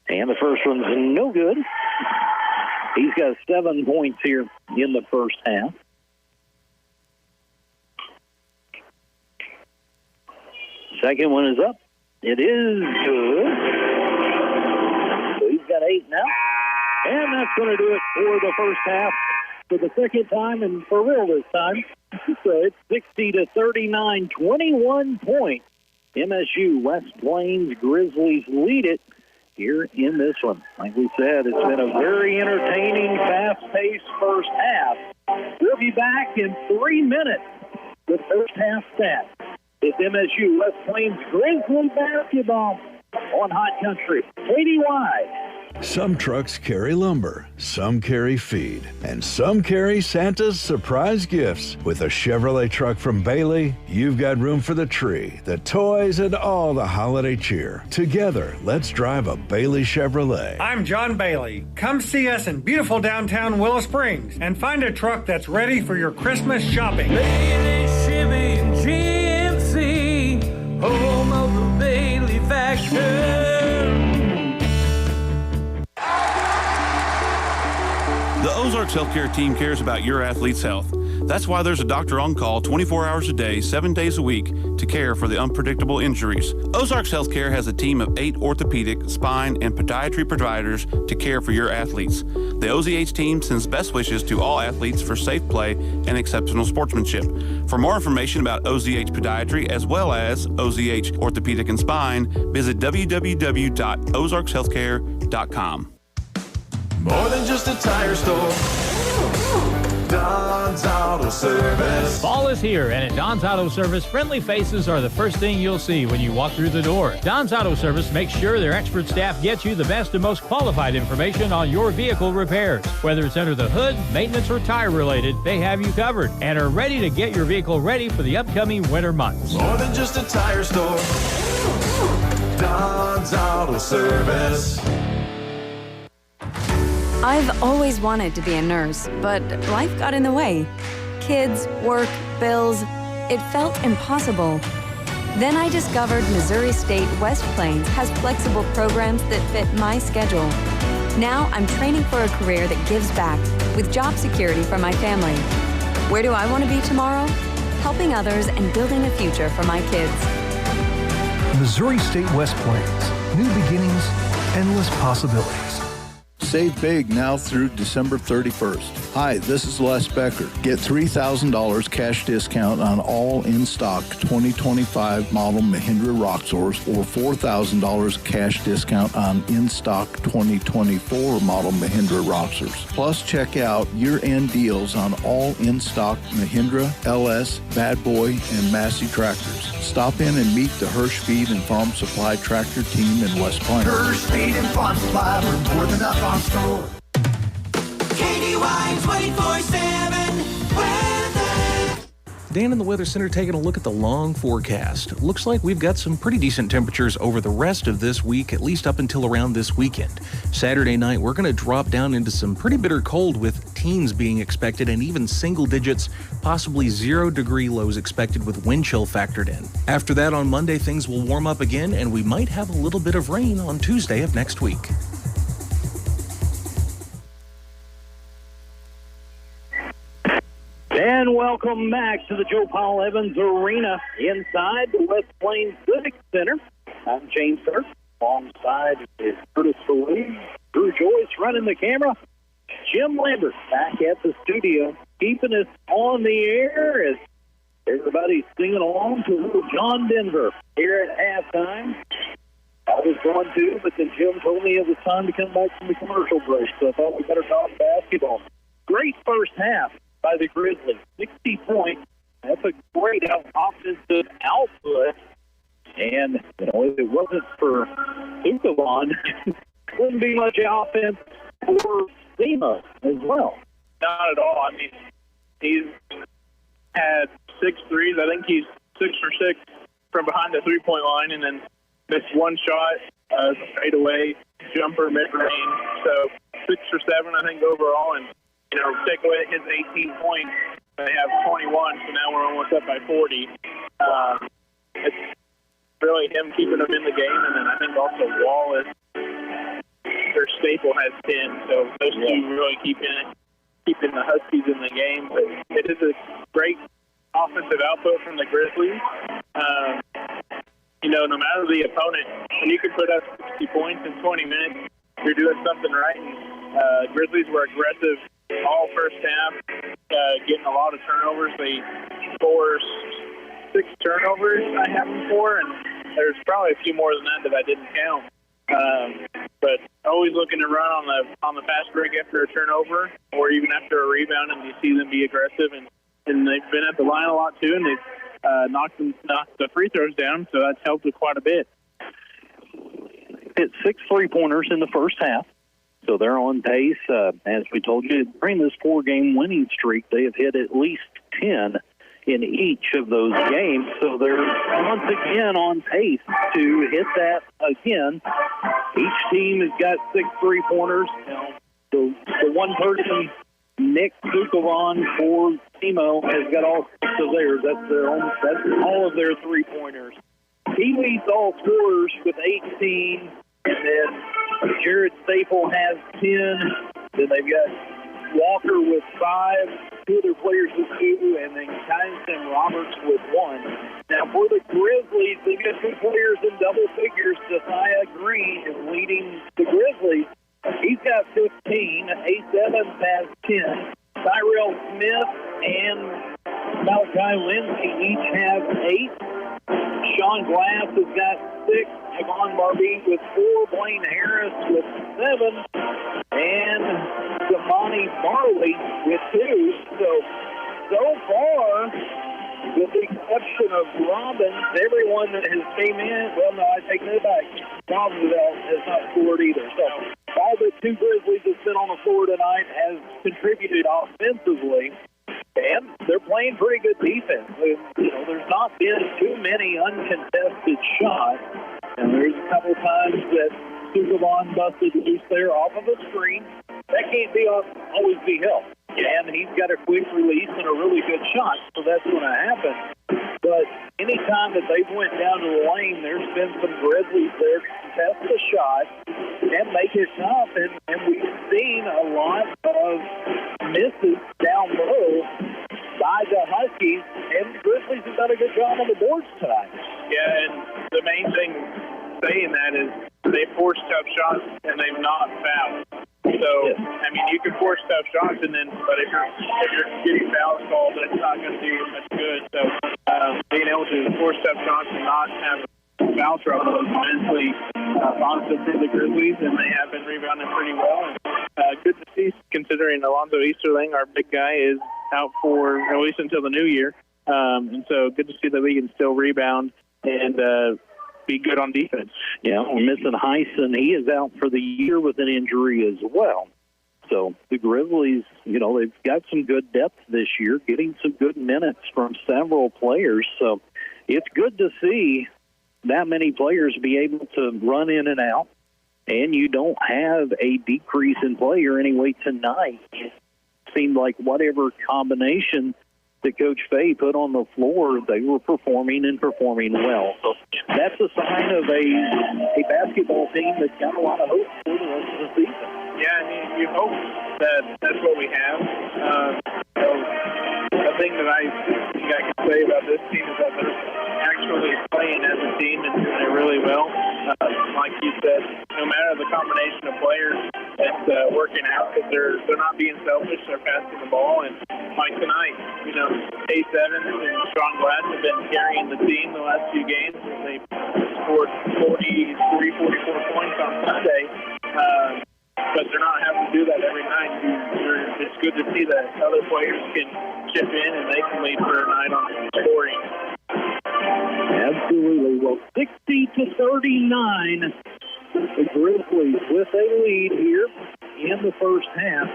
And the first one's no good. He's got 7 points here in the first half. Second one is up. It is good. So he's got 8 now. And that's going to do it for the first half for the second time and for real this time. So it's 60-39, 21 points. MSU West Plains Grizzlies lead it here in this one. Like we said, it's been a very entertaining, fast-paced first half. We'll be back in 3 minutes with first half stats. It's MSU West Plains Grizzlies basketball on Hot Country, KDY. Some trucks carry lumber, some carry feed, and some carry Santa's surprise gifts. With a Chevrolet truck from Bailey, you've got room for the tree, the toys, and all the holiday cheer. Together, let's drive a Bailey Chevrolet. I'm John Bailey. Come see us in beautiful downtown Willow Springs and find a truck that's ready for your Christmas shopping. Bailey, Chevy, and GMC, home of the Bailey factor. The Ozarks Healthcare team cares about your athlete's health. That's why there's a doctor on call 24 hours a day, 7 days a week to care for the unpredictable injuries. Ozarks Healthcare has a team of 8 orthopedic, spine, and podiatry providers to care for your athletes. The OZH team sends best wishes to all athletes for safe play and exceptional sportsmanship. For more information about OZH Podiatry as well as OZH Orthopedic and Spine, visit www.ozarkshealthcare.com. More than just a tire store. Don's Auto Service. Fall is here, and at Don's Auto Service, friendly faces are the first thing you'll see when you walk through the door. Don's Auto Service makes sure their expert staff gets you the best and most qualified information on your vehicle repairs. Whether it's under the hood, maintenance, or tire related, they have you covered and are ready to get your vehicle ready for the upcoming winter months. More than just a tire store. Don's Auto Service. I've always wanted to be a nurse, but life got in the way. Kids, work, bills. It felt impossible. Then I discovered Missouri State West Plains has flexible programs that fit my schedule. Now I'm training for a career that gives back with job security for my family. Where do I want to be tomorrow? Helping others and building a future for my kids. Missouri State West Plains. New beginnings, endless possibilities. Save big now through December 31st. Hi, this is Les Becker. Get $3,000 cash discount on all in-stock 2025 model Mahindra Roxors or $4,000 cash discount on in-stock 2024 model Mahindra Roxors. Plus, check out year-end deals on all in-stock Mahindra, LS, Bad Boy, and Massey tractors. Stop in and meet the Hirsch Feed and Farm Supply tractor team in West Plains. Hirsch Feed and Farm Supply, we're more than up on store. KDY 24/7 weather. Dan in the Weather Center taking a look at the long forecast. Looks like we've got some pretty decent temperatures over the rest of this week, at least up until around this weekend. Saturday night, we're going to drop down into some pretty bitter cold with teens being expected and even single digits, possibly 0-degree lows expected with wind chill factored in. After that, on Monday, things will warm up again, and we might have a little bit of rain on Tuesday of next week. And welcome back to the Joe Paul Evans Arena inside the West Plains Civic Center. I'm James Kirk. Alongside is Curtis Lee, Drew Joyce running the camera. Jim Lambert back at the studio, keeping us on the air as everybody's singing along to little John Denver here at halftime. I was going to, but then Jim told me it was time to come back from the commercial break, so I thought we better talk basketball. Great first half by the Grizzlies, 60 points. That's a great offensive output. And, if it wasn't for Ukavon, wouldn't be much offense for Semo as well. Not at all. I mean, he's had 6 threes. I think he's 6 for 6 from behind the three-point line, and then missed one shot, fade away, jumper, mid-range. So 6 for 7, I think, overall. And, take away his 18 points, they have 21, so now we're almost up by 40. It's really him keeping them in the game, and then I think also Wallace, their staple, has 10, so those two really keeping the Huskies in the game. But it is a great offensive output from the Grizzlies. no matter the opponent, when you can put up 60 points in 20 minutes, you're doing something right. And, Grizzlies were aggressive all first half, getting a lot of turnovers. They forced 6 turnovers, I have them for, and there's probably a few more than that I didn't count. But always looking to run on the fast break after a turnover, or even after a rebound, and you see them be aggressive. And they've been at the line a lot too, and they've knocked the free throws down, so that's helped it quite a bit. Hit 6 3-pointers in the first half, so they're on pace. As we told you, during this 4-game winning streak, they have hit at least 10 in each of those games, so they're once again on pace to hit that again. Each team has got 6 3-pointers. The one person, Nick Zukovan for Semo, has got all 6 of theirs. That's all of their 3-pointers. He leads all scorers with 18, and then Jared Staple has 10. Then they've got Walker with 5, 2 other players with 2, and then Kyson Roberts with 1. Now for the Grizzlies, they've got 2 players in double figures. Josiah Green is leading the Grizzlies. He's got 15. A7 has 10. Tyrell Smith and Malachi Lindsay each have 8. Sean Glass has got 6. Javon Barbie with 4. Blaine Harris with 7. And Damani Marley with 2. So far, with the exception of Robbins, everyone that has came in, well, no, I take that back. Robbins has not scored either. So all the 2 Grizzlies that's been on the floor tonight has contributed offensively, and they're playing pretty good defense. There's not been too many uncontested shots, and there's a couple times that Zukovan busted loose there off of a screen. That can't always be helped. And he's got a quick release and a really good shot, so that's going to happen. But anytime that they've went down to the lane, there's been some Grizzlies there to contest the shot and make it tough. And we've seen a lot of misses down low by the Huskies, and the Grizzlies have done a good job on the boards tonight. Yeah, and the main thing saying that is they force tough shots and they've not fouled. So, I mean, you can force tough shots, but if you're getting fouls called, that's not going to do much good. So, being able to force tough shots and not have foul trouble is immensely positive for the Grizzlies, and they have been rebounding pretty well. And good to see, considering Alonzo Easterling, our big guy, is out for at least until the new year. And so, good to see that we can still rebound and be good on defense. Yeah, we're missing Heisen. He is out for the year with an injury as well. So the Grizzlies, they've got some good depth this year, getting some good minutes from several players. So it's good to see that many players be able to run in and out, and you don't have a decrease in player anyway tonight. It seemed like whatever combination that Coach Fay put on the floor, they were performing well. So that's a sign of a basketball team that's got a lot of hope for the rest of the season. Yeah, I mean, you hope that that's what we have. The thing that I think I can say about this team is that they're actually playing as a team and doing it really well. Like you said, no matter the combination of players, it's working out because they're not being selfish. They're passing the ball, and like tonight, A7 and Sean Glass have been carrying the team the last 2 games. They scored 44 points on Sunday, but they're not having to do that every night. It's good to see that other players can chip in and they can lead for a night on scoring. Absolutely. Well, 60-39, the Grizzlies with a lead here in the first half.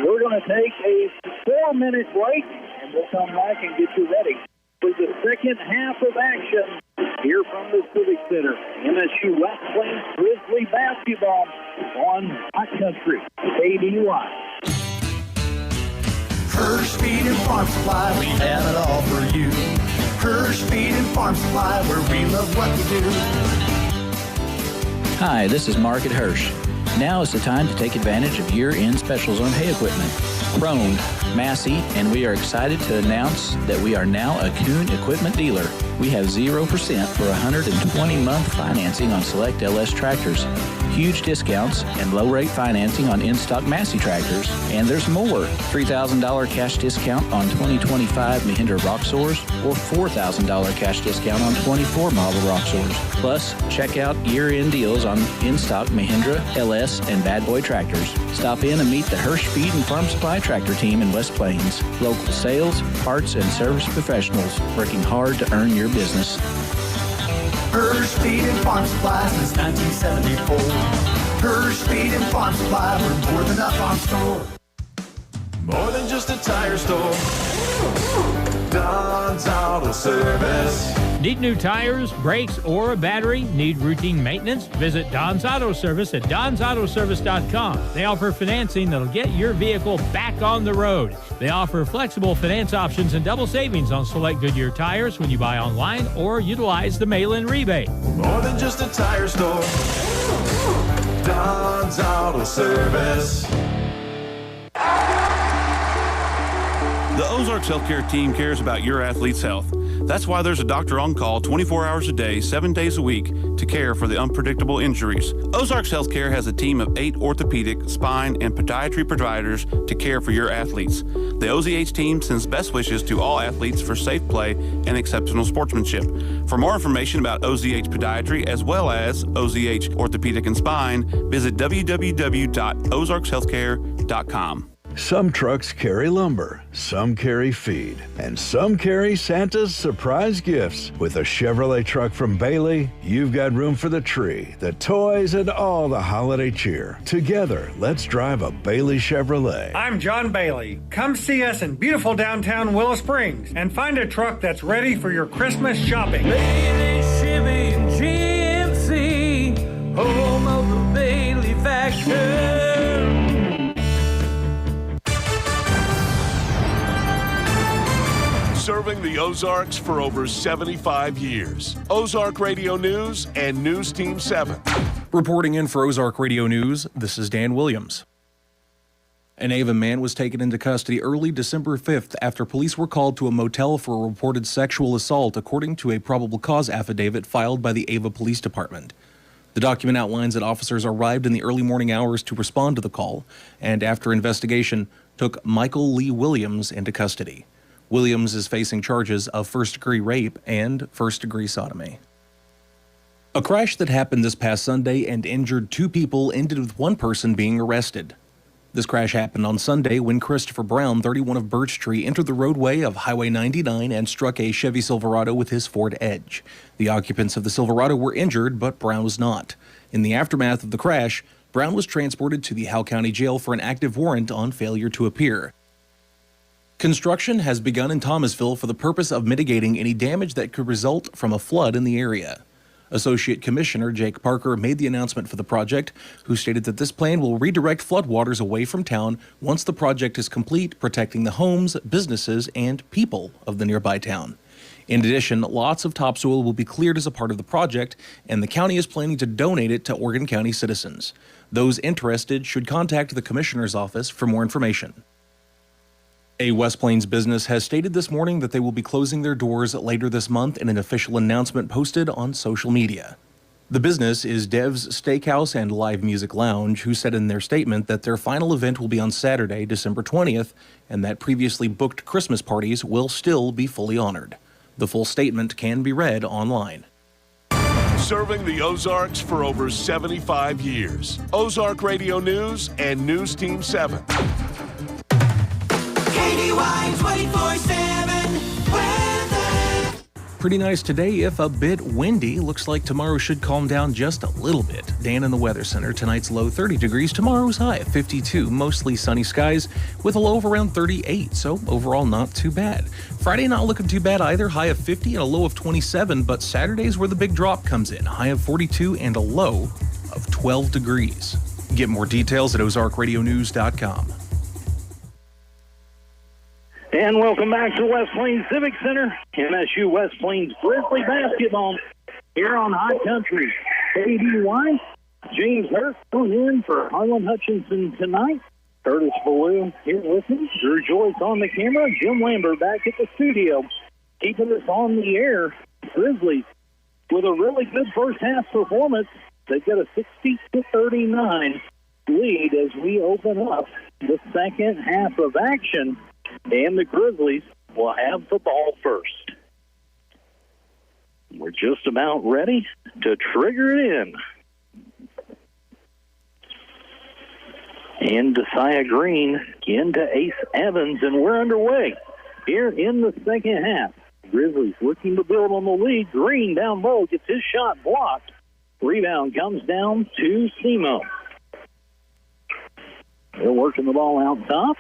We're going to take a 4-minute break, and we'll come back and get you ready for the second half of action here from the Civic Center. MSU West Plains Grizzly basketball on Hot Country KDY. Hirsch Feed and Farm Supply, we have it all for you. Hirsch Feed and Farm Supply, where we love what we do. Hi, this is Mark at Hirsch. Now is the time to take advantage of year-end specials on hay equipment. Crone, Massey, and we are excited to announce that we are now a Kuhn equipment dealer. We have 0% for 120-month financing on select LS tractors, huge discounts and low-rate financing on in-stock Massey tractors, and there's more. $3,000 cash discount on 2025 Mahindra Roxors or $4,000 cash discount on 24 model Roxors. Plus, check out year-end deals on in-stock Mahindra, LS, and Bad Boy tractors. Stop in and meet the Hirsch Feed and Farm Supply tractor team in West Plains. Local sales, parts, and service professionals working hard to earn your business. Hirsch Feed and Farm Supply since 1974. Hirsch Feed and Farm Supply, we're more than a farm store. More than just a tire store. Don's Auto Service. Need new tires, brakes, or a battery? Need routine maintenance? Visit Don's Auto Service at donsautoservice.com. They offer financing that'll get your vehicle back on the road. They offer flexible finance options and double savings on select Goodyear tires when you buy online or utilize the mail-in rebate. More than just a tire store. Don's Auto Service. The Ozarks Healthcare team cares about your athlete's health. That's why there's a doctor on call 24 hours a day, 7 days a week to care for the unpredictable injuries. Ozarks Healthcare has a team of 8 orthopedic, spine, and podiatry providers to care for your athletes. The OZH team sends best wishes to all athletes for safe play and exceptional sportsmanship. For more information about OZH Podiatry as well as OZH Orthopedic and Spine, visit www.ozarkshealthcare.com. Some trucks carry lumber, some carry feed, and some carry Santa's surprise gifts. With a Chevrolet truck from Bailey, you've got room for the tree, the toys, and all the holiday cheer. Together, let's drive a Bailey Chevrolet. I'm John Bailey. Come see us in beautiful downtown Willow Springs and find a truck that's ready for your Christmas shopping. Bailey, Chevy, and GMC, home of the Bailey factor. Serving the Ozarks for over 75 years. Ozark Radio News and News Team 7. Reporting in for Ozark Radio News, this is Dan Williams. An Ava man was taken into custody early December 5th after police were called to a motel for a reported sexual assault, according to a probable cause affidavit filed by the Ava Police Department. The document outlines that officers arrived in the early morning hours to respond to the call, and after investigation, took Michael Lee Williams into custody. Williams is facing charges of first-degree rape and first-degree sodomy. A crash that happened this past Sunday and injured 2 people ended with 1 person being arrested. This crash happened on Sunday when Christopher Brown, 31 of Birch Tree, entered the roadway of Highway 99 and struck a Chevy Silverado with his Ford Edge. The occupants of the Silverado were injured, but Brown was not. In the aftermath of the crash, Brown was transported to the Howe County Jail for an active warrant on failure to appear. Construction has begun in Thomasville for the purpose of mitigating any damage that could result from a flood in the area. Associate Commissioner Jake Parker made the announcement for the project, who stated that this plan will redirect floodwaters away from town once the project is complete, protecting the homes, businesses, and people of the nearby town. In addition, lots of topsoil will be cleared as a part of the project, and the county is planning to donate it to Oregon County citizens. Those interested should contact the Commissioner's office for more information. A West Plains business has stated this morning that they will be closing their doors later this month in an official announcement posted on social media. The business is Dev's Steakhouse and Live Music Lounge, who said in their statement that their final event will be on Saturday, December 20th, and that previously booked Christmas parties will still be fully honored. The full statement can be read online. Serving the Ozarks for over 75 years. Ozark Radio News and News Team 7. KDY 24/7 weather. Pretty nice today, if a bit windy. Looks like tomorrow should calm down just a little bit. Dan in the Weather Center. Tonight's low 30 degrees. Tomorrow's high 52. Mostly sunny skies with a low of around 38. So overall, not too bad. Friday not looking too bad either. High of 50 and a low of 27. But Saturday's where the big drop comes in. High of 42 and a low of 12 degrees. Get more details at ozarkradionews.com. And welcome back to West Plains Civic Center. MSU West Plains Grizzly basketball here on High Country. KDY, James Hurt going in for Harlan Hutchinson tonight. Curtis Ballou here with him. Drew Joyce on the camera. Jim Lambert back at the studio. Keeping us on the air Grizzlies with a really good first half performance. They've got a 60-39 lead as we open up the second half of action, and the Grizzlies will have the ball first. We're just about ready to trigger it in. And Josiah Green into Ace Evans, and we're underway here in the second half. Grizzlies looking to build on the lead. Green down low, gets his shot blocked. Rebound comes down to Semo. They're working the ball out top.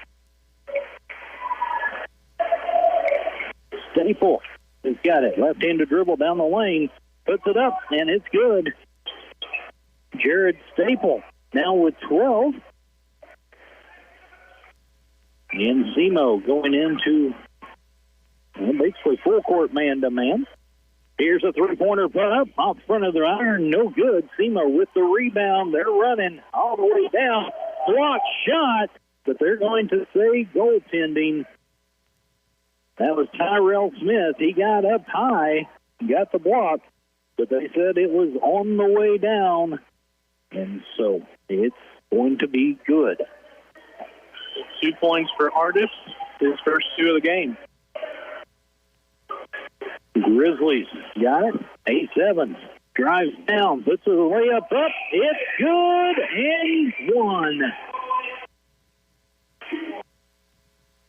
Staple has got it. Left-handed dribble down the lane. Puts it up, and it's good. Jared Staple now with 12. And Semo going into basically full-court man-to-man. Here's a three-pointer put up off front of the iron. No good. Semo with the rebound. They're running all the way down. Blocked shot, but they're going to say goaltending. That was Tyrell Smith. He got up high, got the block, but they said it was on the way down, and so it's going to be good. 2 points for Artis, his first 2 of the game. Grizzlies got it. Ace Evans drives down, puts a layup up. It's good, and he's won.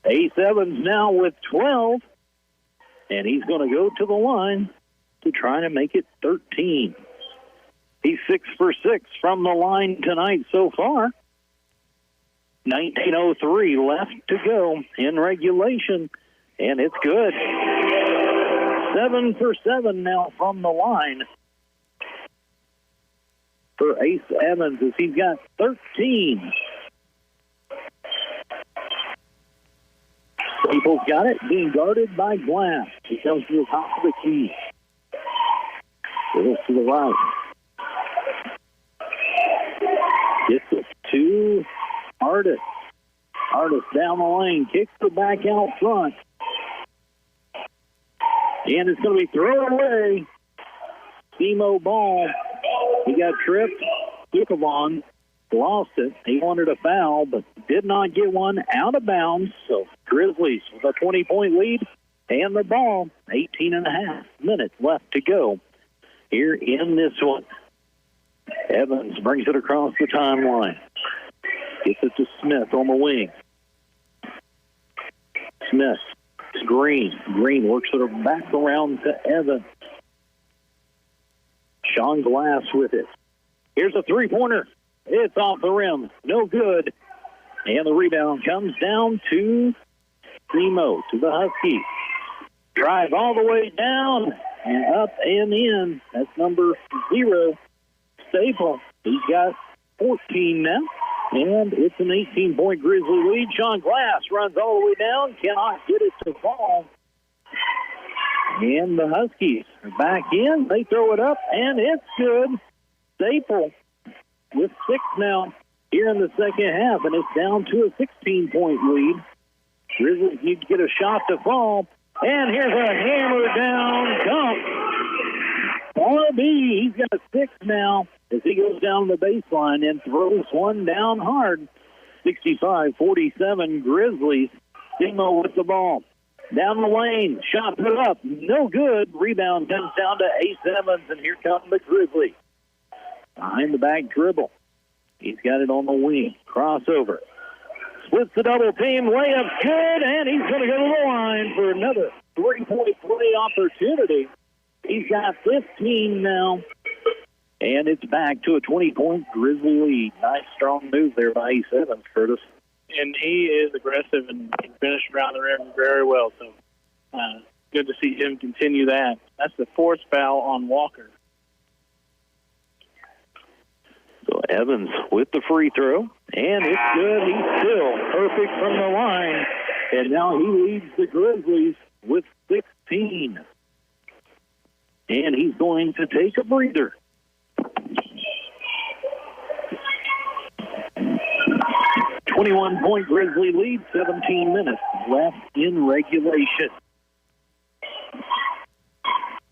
Ace Evans now with 12, and he's going to go to the line to try to make it 13. He's 6 for 6 from the line tonight so far. 19:03 left to go in regulation, and it's good. 7 for 7 now from the line for Ace Evans as he's got 13. Staples got it, being guarded by Glass. He comes to the top of the key. Goes to the right. Gets it to Artis. Artis down the lane, kicks it back out front. And it's going to be thrown away. Semo ball. He got tripped. Kikavon lost it. He wanted a foul, but did not get one out of bounds. So Grizzlies with a 20-point lead and the ball. 18 and a half minutes left to go here in this one. Evans brings it across the timeline. Gets it to Smith on the wing. Smith. Green. Green works it back around to Evans. Sean Glass with it. Here's a three-pointer. It's off the rim. No good. And the rebound comes down to Semo, to the Huskies. Drive all the way down and up and in. That's number 0, Staple. He's got 14 now. And it's an 18-point Grizzly lead. Sean Glass runs all the way down, cannot get it to fall. And the Huskies are back in. They throw it up, and it's good. Staple with 6 now here in the second half, and it's down to a 16-point lead. Grizzlies need to get a shot to fall. And here's a hammer down dunk. RB, he's got 6 now as he goes down the baseline and throws one down hard. 65-47 Grizzlies. Semo with the ball. Down the lane, shot put up, no good. Rebound comes down to Ace Evans, and here comes the Grizzlies. Behind the back dribble. He's got it on the wing. Crossover. Splits the double team. Layup's good, and he's going to go to the line for another 3-point play opportunity. He's got 15 now, and it's back to a 20-point Grizzly lead. Nice, strong move there by Ace Evans, Curtis. And he is aggressive and finished around the rim very well. So good to see him continue that. That's the 4th foul on Walker. So Evans with the free throw, and it's good. He's still perfect from the line. And now he leads the Grizzlies with 16. And he's going to take a breather. 21-point Grizzly lead, 17 minutes left in regulation.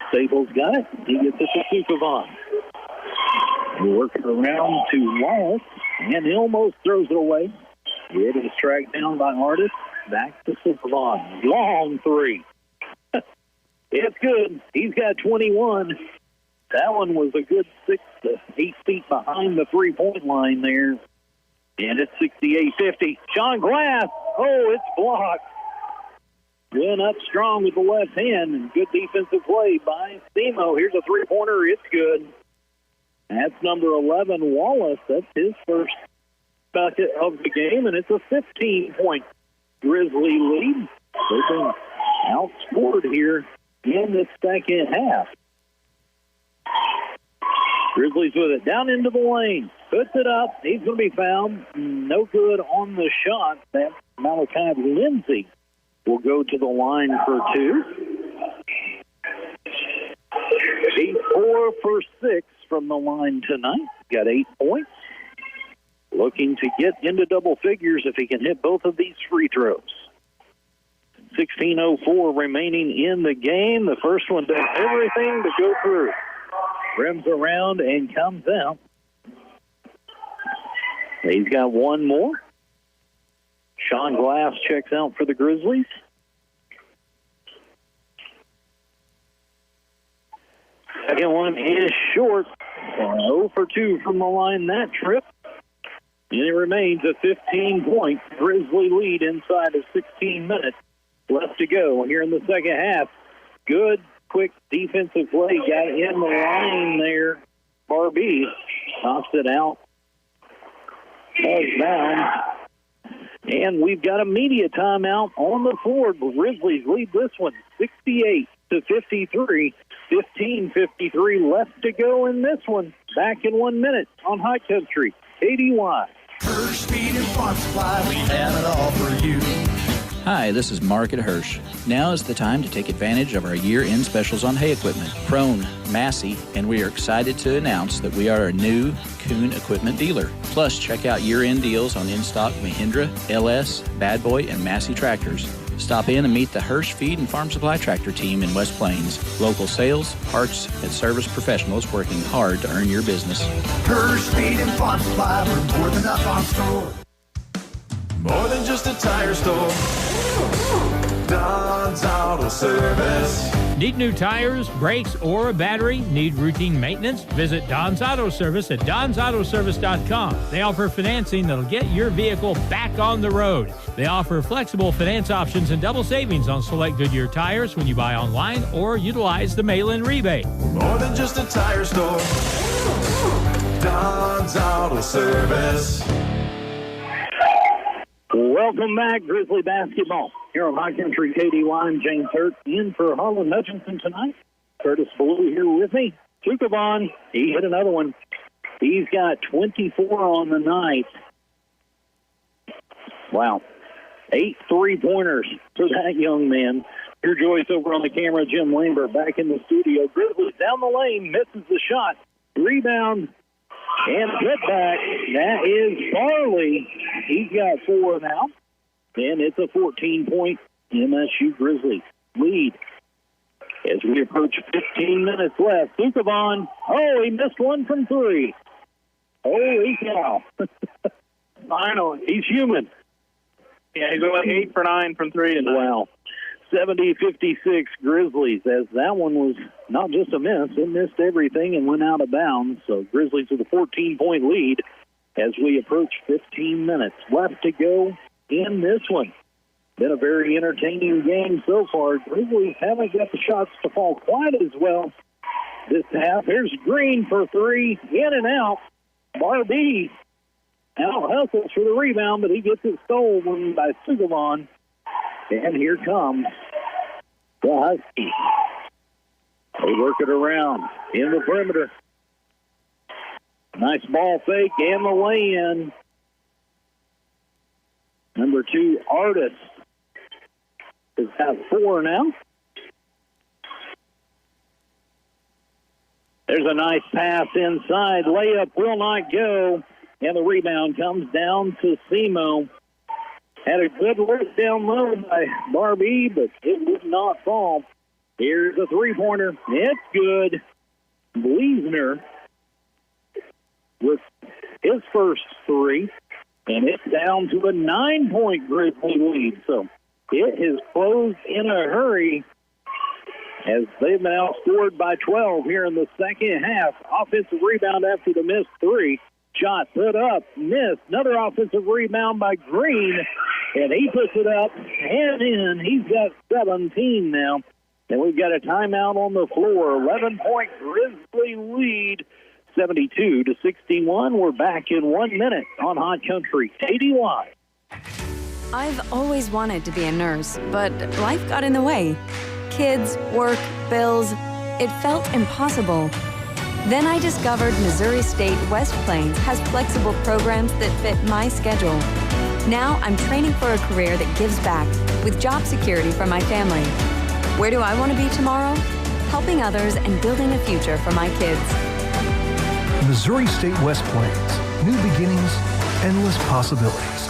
Staples got it. He gets it to Sukavon. He works it around to Wallace, and he almost throws it away. It is tracked down by Artis. Back to Sukavon. Long three. It's good. He's got 21. That one was a good 6 to 8 feet behind the three-point line there. And it's 68-50. Sean Glass. Oh, it's blocked. Went up strong with the left hand, and good defensive play by Semo. Here's a three-pointer. It's good. That's number 11, Wallace. That's his first bucket of the game, and it's a 15-point Grizzly lead. They've been outscored here in the second half. Grizzlies with it down into the lane. Puts it up. He's going to be fouled. No good on the shot. That's Malachi Lindsay will go to the line for two. He's 4 for 6 from the line tonight. Got 8 points. Looking to get into double figures if he can hit both of these free throws. 16:04 remaining in the game. The first one does everything to go through. Rims around and comes out. He's got one more. Sean Glass checks out for the Grizzlies. Second one is short. 0 for 2 from the line that trip. And it remains a 15-point Grizzly lead inside of 16 minutes left to go here in the second half. Good, quick defensive play. Got in the line there. Barbie tops it out. Falls down. And we've got a media timeout on the floor. The Grizzlies lead this one 68-53. 15:53 left to go in this one. Back in 1 minute on High Country. KDY. Hirsch Feed and Farm Supply, we have it all for you. Hi, this is Mark at Hirsch. Now is the time to take advantage of our year-end specials on hay equipment, Prone, Massey, and we are excited to announce that we are a new Kuhn equipment dealer. Plus, check out year-end deals on in-stock Mahindra, LS, Bad Boy, and Massey tractors. Stop in and meet the Hirsch Feed and Farm Supply Tractor team in West Plains. Local sales, parts, and service professionals working hard to earn your business. Hirsch Feed and Farm Supply, we're more than a farm store. More than just a tire store. Don's Auto Service. Need new tires, brakes, or a battery? Need routine maintenance? Visit Don's Auto Service at donsautoservice.com. They offer financing that'll get your vehicle back on the road. They offer flexible finance options and double savings on select Goodyear tires when you buy online or utilize the mail-in rebate. More than just a tire store. Don's Auto Service. Welcome back, Grizzly basketball. Here on High Country KDY, I'm James Hurt in for Harlan Hutchinson tonight. Curtis Blue here with me. Sukavon, he hit another one. He's got 24 on the night. Wow. 8 3-pointers for that young man. Here, Joyce over on the camera, Jim Lambert back in the studio. Grizzlies down the lane, misses the shot. Rebound and put back. That is Farley. He's got 4 now. And it's a 14-point MSU Grizzlies lead. As we approach 15 minutes left, Sukavon, oh, he missed one from 3. Holy cow. Finally, he's human. Yeah, he's only 8 for 9 from 3 tonight. Wow. 70-56 Grizzlies, as that one was not just a miss. It missed everything and went out of bounds. So Grizzlies with a 14-point lead as we approach 15 minutes left to go in this one. Been a very entertaining game so far. Grizzlies haven't got the shots to fall quite as well this half. Here's Green for 3, in and out. Barbie out hustles for the rebound, but he gets it stolen by Sukavon. And here comes the Huskies. They work it around in the perimeter. Nice ball fake and the lay-in. Number 2, Artis, has got 4 now. There's a nice pass inside. Layup will not go. And the rebound comes down to Semo. Had a good look down low by Barbie, but it would not fall. Here's a three-pointer. It's good. Bleasner with his first three, and it's down to a 9-point Grizzly lead. So it has closed in a hurry as they've been outscored by 12 here in the second half. Offensive rebound after the missed three. Shot put up, missed. Another offensive rebound by Green, and he puts it up and in. He's got 17 now. And we've got a timeout on the floor. 11-point Grizzly lead, 72-61. We're back in 1 minute on Hot Country 80Y. I've always wanted to be a nurse, but life got in the way. Kids, work, bills. It felt impossible. Then I discovered Missouri State West Plains has flexible programs that fit my schedule. Now I'm training for a career that gives back with job security for my family. Where do I want to be tomorrow? Helping others and building a future for my kids. Missouri State West Plains. New beginnings, endless possibilities.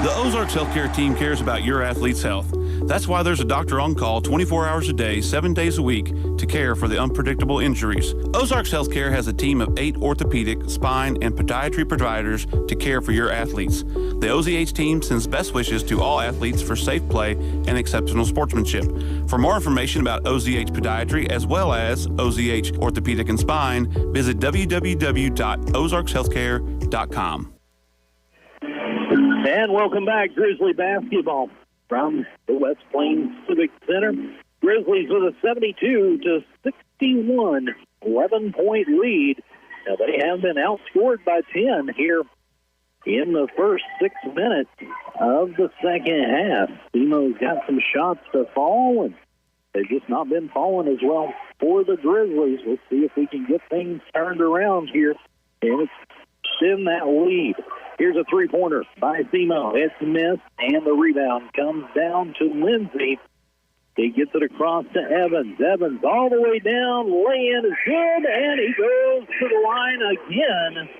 The Ozarks Healthcare team cares about your athlete's health. That's why there's a doctor on call 24 hours a day, 7 days a week to care for the unpredictable injuries. Ozarks Healthcare has a team of 8 orthopedic, spine, and podiatry providers to care for your athletes. The OZH team sends best wishes to all athletes for safe play and exceptional sportsmanship. For more information about OZH Podiatry as well as OZH Orthopedic and Spine, visit www.ozarkshealthcare.com. And welcome back, Grizzly basketball from the West Plains Civic Center. Grizzlies with a 72-61 11-point lead. Now, they have been outscored by 10 here in the first 6 minutes of the second half. Semo's got some shots to fall, and they've just not been falling as well for the Grizzlies. We'll see if we can get things turned around here and extend that lead. Here's a three-pointer by Semo. It's missed, and the rebound comes down to Lindsay. He gets it across to Evans. Evans all the way down. Lay-in is good, and he goes to the line again.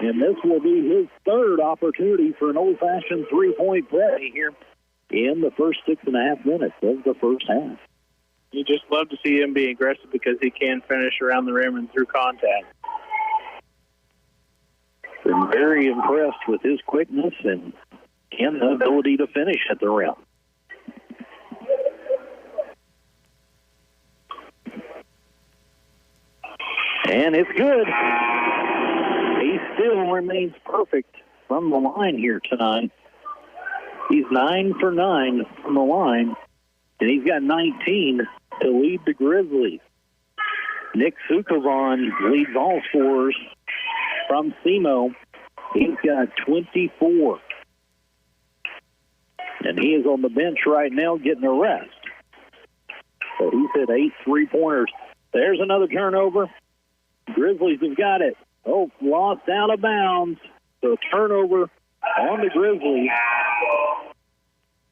And this will be his third opportunity for an old-fashioned three-point play here in the first 6.5 minutes of the first half. You just love to see him be aggressive because he can finish around the rim and through contact. Been very impressed with his quickness and the ability to finish at the rim. And it's good. He still remains perfect from the line here tonight. He's 9 for 9 from the line, and he's got 19 to lead the Grizzlies. Nick Sukovan leads all scorers from Semo. He's got 24. And he is on the bench right now getting a rest. So he's hit 8 3-pointers. There's another turnover. Grizzlies have got it. Oh, lost out of bounds. So turnover on the Grizzlies.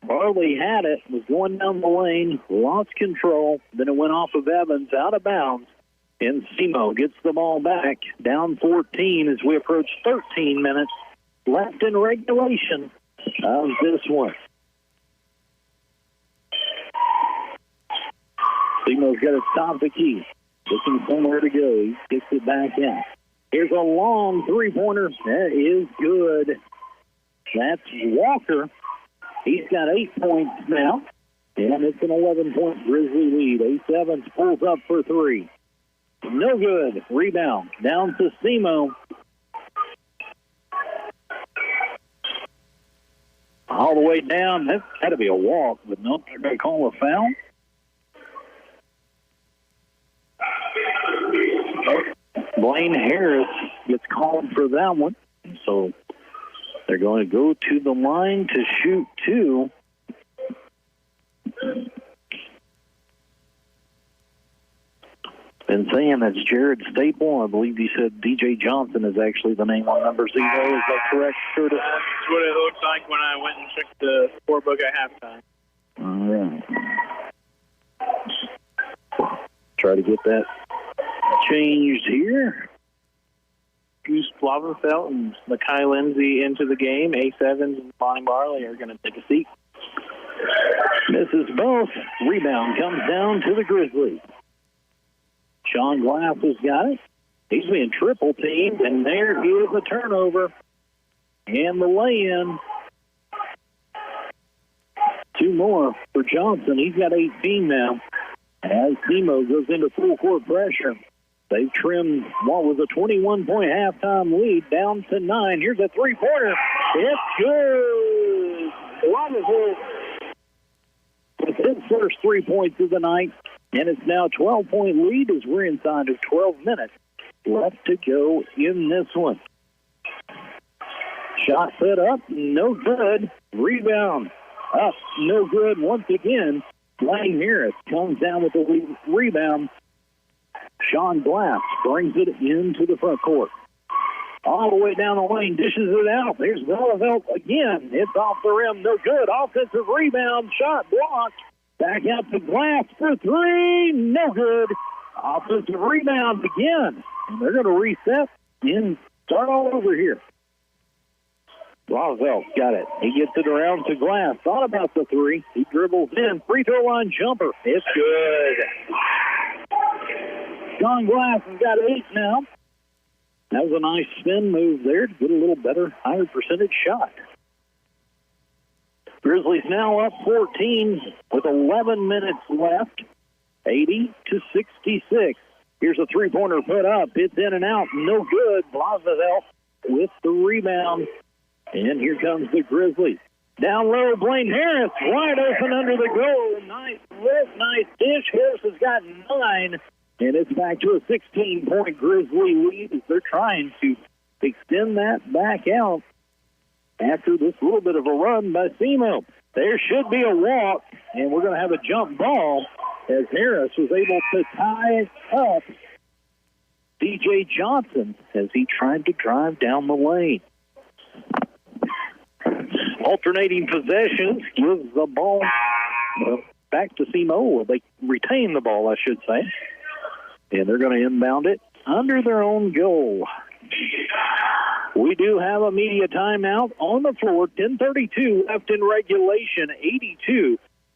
Barley had it, was going down the lane, lost control. Then it went off of Evans, out of bounds. And Semo gets the ball back, down 14 as we approach 13 minutes left in regulation of this one. Semo's got to stop the key. Looking somewhere to go. He gets it back in. Here's a long three-pointer. That is good. That's Walker. He's got 8 points now. And it's an 11-point Grizzly lead. Evans pulls up for three. No good. Rebound. Down to Semo. All the way down. That's got to be a walk, but no, they're going to call a foul. Blaine Harris gets called for that one. So they're going to go to the line to shoot two. Been saying that's Jared Staple. I believe he said DJ Johnson is actually the name on number 0. Is that correct, Curtis? That's what it looked like when I went and checked the scorebook at halftime. All right. Try to get that changed here. Goose Blavenfeld and Makai Lindsay into the game. Ace Evans and Bonnie Barley are going to take a seat. Misses both. Rebound comes down to the Grizzlies. Sean Glass has got it. He's being triple teamed, and there is a turnover. And the lay-in. 2 more for Johnson. He's got 18 now. As Semo goes into full court pressure. They've trimmed what was a 21-point halftime lead down to 9. Here's a three-pointer. It's good. Wonderful. With his first 3 points of the night, and it's now a 12-point lead as we're inside of 12 minutes left to go in this one. Shot put up, no good. Rebound up, no good once again. Blaine Harris comes down with the rebound. Sean Glass brings it into the front court. All the way down the lane, dishes it out. There's Villevelt again. It's off the rim, no good. Offensive rebound, shot blocked. Back out to Glass for 3, no good. Offensive rebound again. And they're going to reset and start all over here. Roswell got it. He gets it around to Glass. Thought about the 3. He dribbles in. Free throw line jumper. It's good. Sean Glass has got 8 now. That was a nice spin move there to get a little better, higher percentage shot. Grizzlies now up 14 with 11 minutes left. 80-66. Here's a three-pointer put up. It's in and out. No good. Blasville with the rebound. And here comes the Grizzlies. Down low, Blaine Harris wide open under the goal. Nice lift, nice dish. Harris has got 9. And it's back to a 16-point Grizzly lead as they're trying to extend that back out after this little bit of a run by Semo. There should be a walk, and we're going to have a jump ball as Harris was able to tie it up. DJ Johnson as he tried to drive down the lane. Alternating possessions gives the ball back to Semo. They retain the ball, I should say. And they're going to inbound it under their own goal. We do have a media timeout on the floor. 10:32 left in regulation.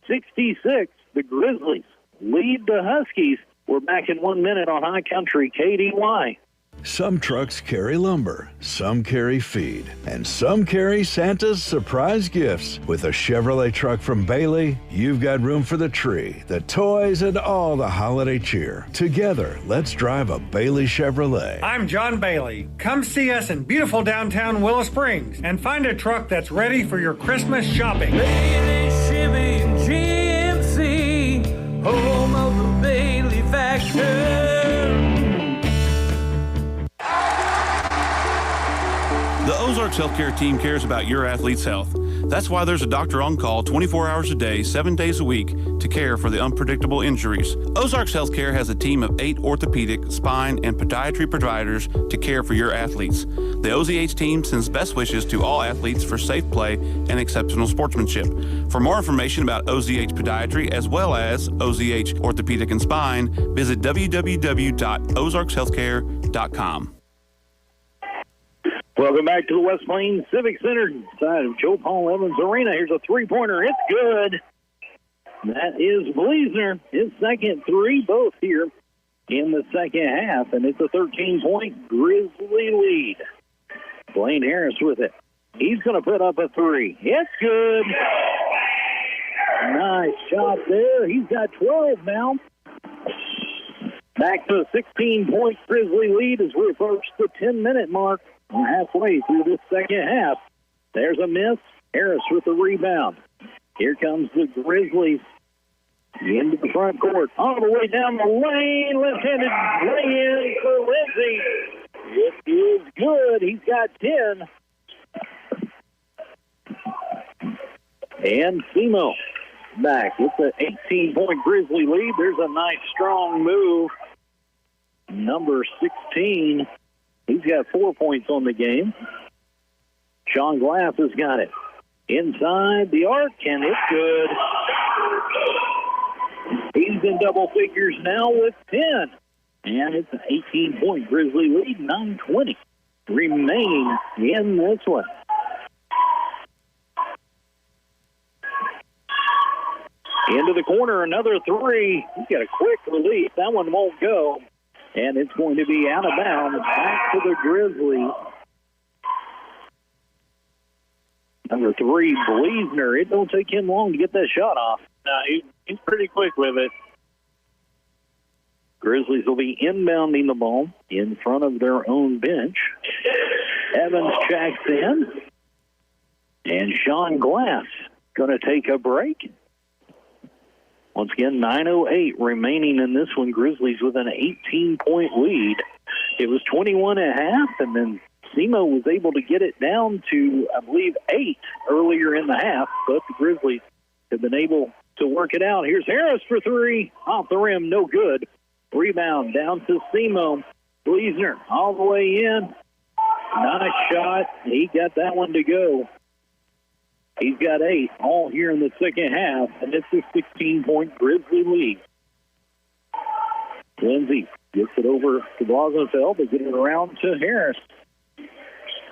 82-66. The Grizzlies lead the Huskies. We're back in 1 minute on High Country KDY. Some trucks carry lumber, some carry feed, and some carry Santa's surprise gifts. With a Chevrolet truck from Bailey, you've got room for the tree, the toys, and all the holiday cheer. Together, let's drive a Bailey Chevrolet. I'm John Bailey. Come see us in beautiful downtown Willow Springs and find a truck that's ready for your Christmas shopping. Bailey, Chevy, and GMC, home of the Bailey factor. The Ozarks Healthcare team cares about your athlete's health. That's why there's a doctor on call 24 hours a day, 7 days a week to care for the unpredictable injuries. Ozarks Healthcare has a team of 8 orthopedic, spine, and podiatry providers to care for your athletes. The OZH team sends best wishes to all athletes for safe play and exceptional sportsmanship. For more information about OZH Podiatry as well as OZH Orthopedic and Spine, visit www.ozarkshealthcare.com. Welcome back to the West Plains Civic Center side of Joe Paul Evans Arena. Here's a three-pointer. It's good. That is Bleasner. His second 3, both here in the second half, and it's a 13-point Grizzly lead. Blaine Harris with it. He's going to put up a 3. It's good. Nice shot there. He's got 12 now. Back to a 16-point Grizzly lead as we approach the 10-minute mark. We're halfway through this second half. There's a miss. Harris with the rebound. Here comes the Grizzlies into the front court. All the way down the lane. Left-handed lay-in for Lindsay. It is good. He's got 10. And Semo back. It's an 18-point Grizzly lead. There's a nice, strong move. Number 16. He's got 4 points on the game. Sean Glass has got it. Inside the arc, and it's good. He's in double figures now with 10. And it's an 18-point Grizzly lead, 9:20 remaining in this one. Into the corner, another three. He's got a quick release. That one won't go. And it's going to be out of bounds. Back to the Grizzlies. Number 3, Bleasner. It don't take him long to get that shot off. No, he's pretty quick with it. Grizzlies will be inbounding the ball in front of their own bench. Evans checks in. And Sean Glass going to take a break. Once again, 9:08 remaining in this one. Grizzlies with an 18-point lead. It was 21.5, and then Semo was able to get it down to, I believe, 8 earlier in the half, but the Grizzlies have been able to work it out. Here's Harris for 3. Off the rim, no good. Rebound down to Semo. Bleasner all the way in. Nice shot. He got that one to go. He's got 8 all here in the second half, and it's a 16-point Grizzly lead. Lindsay gets it over to Bossenfeld. They get it around to Harris.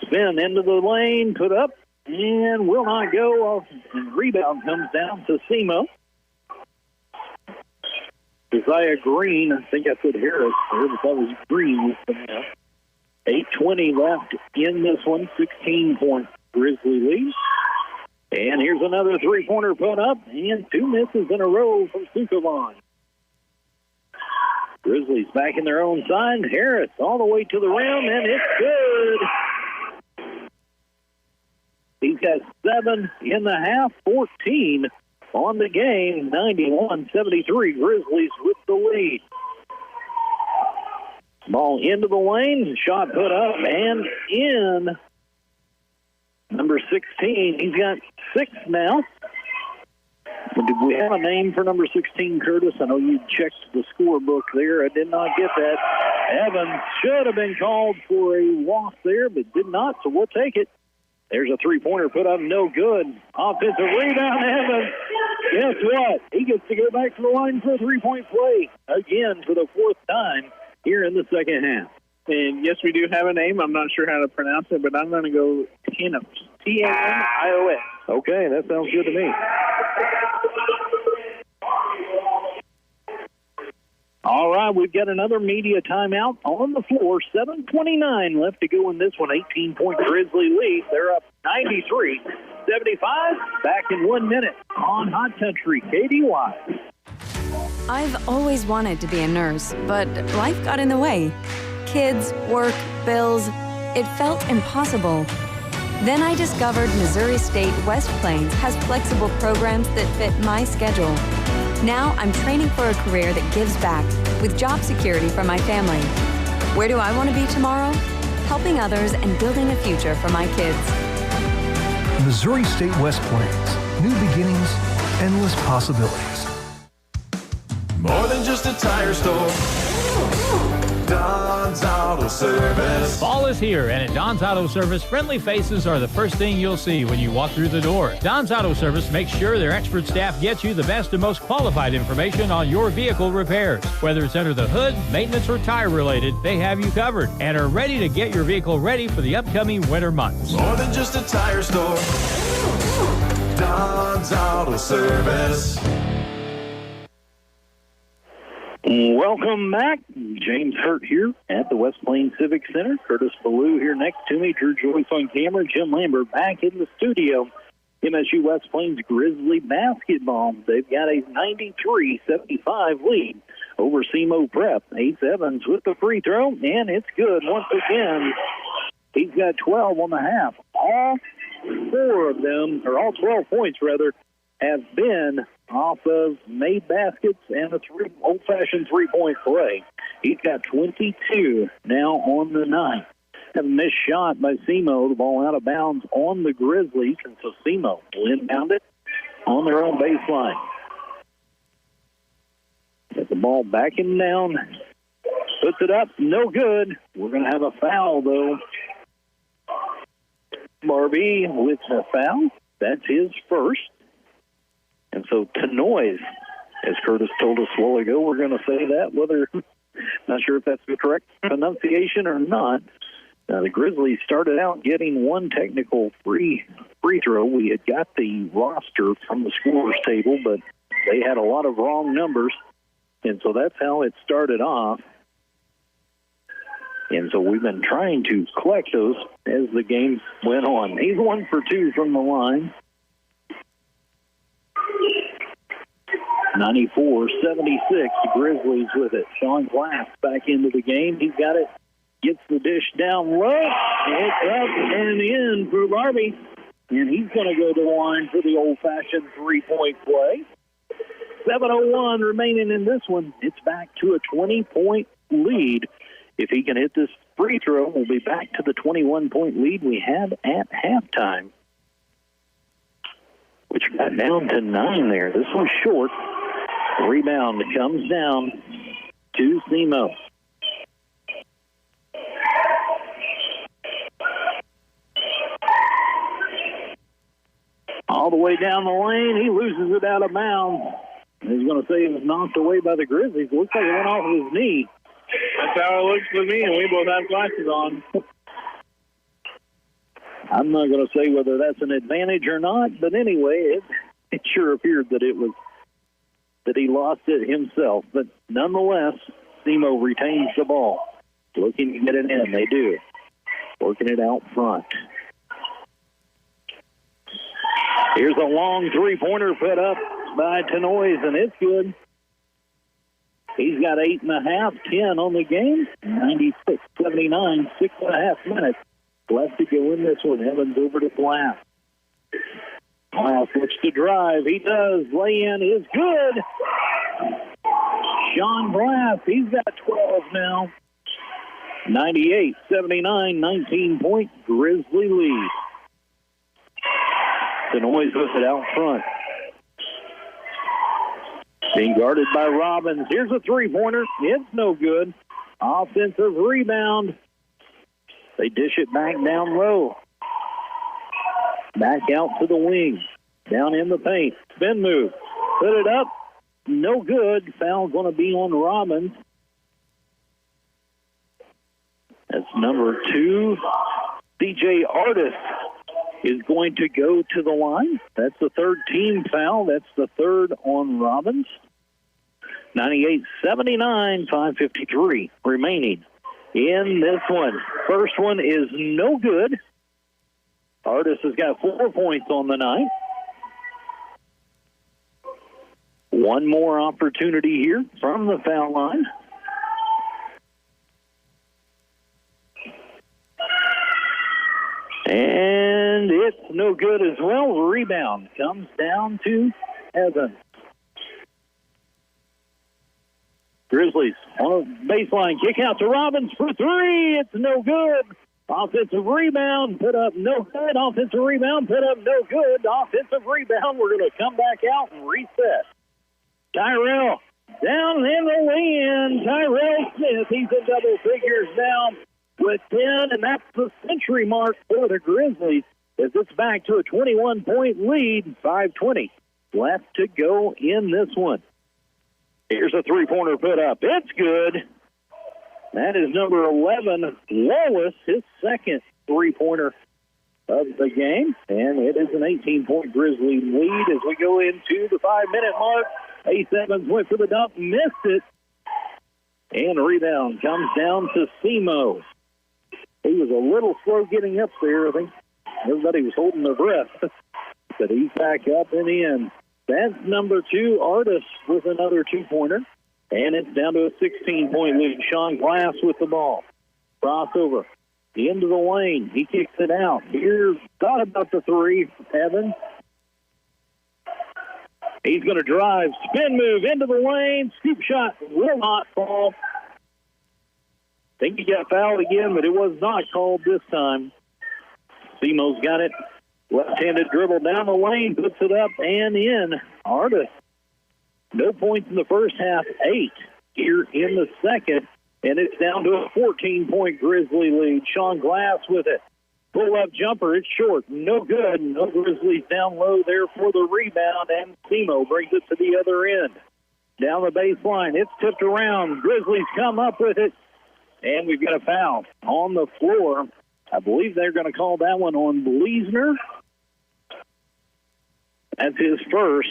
Spin into the lane, put up, and will not go. And rebound comes down to Semo. Josiah Green, I think I said Harris there, but that was Green. 8:20 left in this one, 16-point Grizzly lead. And here's another three-pointer put up, and 2 misses in a row from Sukovan. Grizzlies back in their own side. Harris all the way to the rim, and it's good. He's got 7 in the half, 14 on the game. 91-73, Grizzlies with the lead. Ball into the lane, shot put up and in. Number 16, he's got 6 now. Did we have a name for number 16, Curtis? I know you checked the scorebook there. I did not get that. Evans should have been called for a loss there, but did not, so we'll take it. There's a three-pointer put up, no good. Offensive rebound, Evans. Guess what? He gets to go back to the line for a three-point play again for the 4th time here in the second half. And yes, we do have a name. I'm not sure how to pronounce it, but I'm going to go Tanios. Tanios. Okay, that sounds good to me. All right, we've got another media timeout on the floor. 7:29 left to go in this one. 18-point Grizzly lead. They're up 93-75. Back in 1 minute on Hot Country KDY. I've always wanted to be a nurse, but life got in the way. Kids, work, bills. It felt impossible. Then I discovered Missouri State West Plains has flexible programs that fit my schedule. Now I'm training for a career that gives back with job security for my family. Where do I want to be tomorrow? Helping others and building a future for my kids. Missouri State West Plains. New beginnings, endless possibilities. More than just a tire store. Don's Auto Service. Fall is here, and at Don's Auto Service, friendly faces are the first thing you'll see when you walk through the door. Don's Auto Service makes sure their expert staff gets you the best and most qualified information on your vehicle repairs. Whether it's under the hood, maintenance, or tire related, they have you covered and are ready to get your vehicle ready for the upcoming winter months. More than just a tire store. Don's Auto Service. Welcome back. James Hurt here at the West Plains Civic Center. Curtis Ballou here next to me. Drew Joyce on camera. Jim Lambert back in the studio. MSU West Plains Grizzly basketball. They've got a 93-75 lead over Semo Prep. Ace Evans with the free throw, and it's good once again. He's got 12 on the half. All 4 of them, or all 12 points rather, have been off of made baskets and a old-fashioned three-point play. He's got 22 now on the night. Have a missed shot by Semo. The ball out of bounds on the Grizzlies, and so Semo will inbound it on their own baseline. Get the ball backing down. Puts it up. No good. We're going to have a foul, though. Barbie with a foul. That's his first. And so Tanois, as Curtis told us a while ago, we're going to say that, whether, not sure if that's the correct pronunciation or not. The Grizzlies started out getting one technical free throw. We had got the roster from the scorer's table, but they had a lot of wrong numbers, and so that's how it started off. And so we've been trying to collect those as the game went on. He's 1 for 2 from the line. 94-76, Grizzlies with it. Sean Glass back into the game. He's got it. Gets the dish down low. It's up and in for Barbie. And he's going to go to the line for the old-fashioned three-point play. 7:01 remaining in this one. It's back to a 20-point lead. If he can hit this free throw, we'll be back to the 21-point lead we had at halftime, which got down to 9 there. This one's short. Rebound comes down to Semo. All the way down the lane, he loses it out of bounds. He's going to say it was knocked away by the Grizzlies. Looks like it went off of his knee. That's how it looks to me, and we both have glasses on. I'm not going to say whether that's an advantage or not, but anyway, it sure appeared that he lost it himself. But nonetheless, Semo retains the ball. Looking to get it in. They do. Working it out front. Here's a long three-pointer put up by Tenoys, and it's good. He's got 8.5, 10 on the game. 96-79, 6.5 minutes left to go in this one. Evans over to Glass. Glass looks to drive. He does. Lay-in is good. Sean Glass, he's got 12 now. 98-79, 19-point Grizzly lead. Tenoys with it out front. Being guarded by Robbins. Here's a three-pointer. It's no good. Offensive rebound. They dish it back down low. Back out to the wing. Down in the paint. Spin move. Put it up. No good. Foul going to be on Robbins. That's number 2. DJ Artis is going to go to the line. That's the third team foul. That's the third on Robbins. 98-79, 5:53 remaining in this one. First one is no good. Artis has got 4 points on the night. One more opportunity here from the foul line. And it's no good as well. Rebound comes down to Evans. Grizzlies on a baseline kick out to Robbins for 3. It's no good. Offensive rebound put up no good. Offensive rebound put up no good. Offensive rebound. We're going to come back out and reset. Tyrell down in the lane. Tyrell Smith. He's in double figures now with 10, and that's the century mark for the Grizzlies as it's back to a 21-point lead. 5:20 left to go in this one. Here's a three-pointer put up. It's good. That is number 11, Wallace, his second three-pointer of the game. And it is an 18-point Grizzly lead as we go into the 5-minute mark. Ace Evans went for the dunk, missed it. And the rebound comes down to Semo. He was a little slow getting up there. I think everybody was holding their breath. But he's back up and in. That's number 2, Artis, with another two-pointer. And it's down to a 16-point lead. Sean Glass with the ball. Crossover. Into the lane. He kicks it out. Here's thought about the 3, Evans. He's going to drive. Spin move into the lane. Scoop shot will not fall. I think he got fouled again, but it was not called this time. Semo's got it. Left-handed dribble down the lane, puts it up and in. Artis, no points in the first half, 8 here in the second, and it's down to a 14-point Grizzly lead. Sean Glass with it. Pull-up jumper, it's short, no good. No Grizzlies down low there for the rebound, and Semo brings it to the other end. Down the baseline, it's tipped around. Grizzlies come up with it, and we've got a foul on the floor. I believe they're going to call that one on Bleasner. That's his first.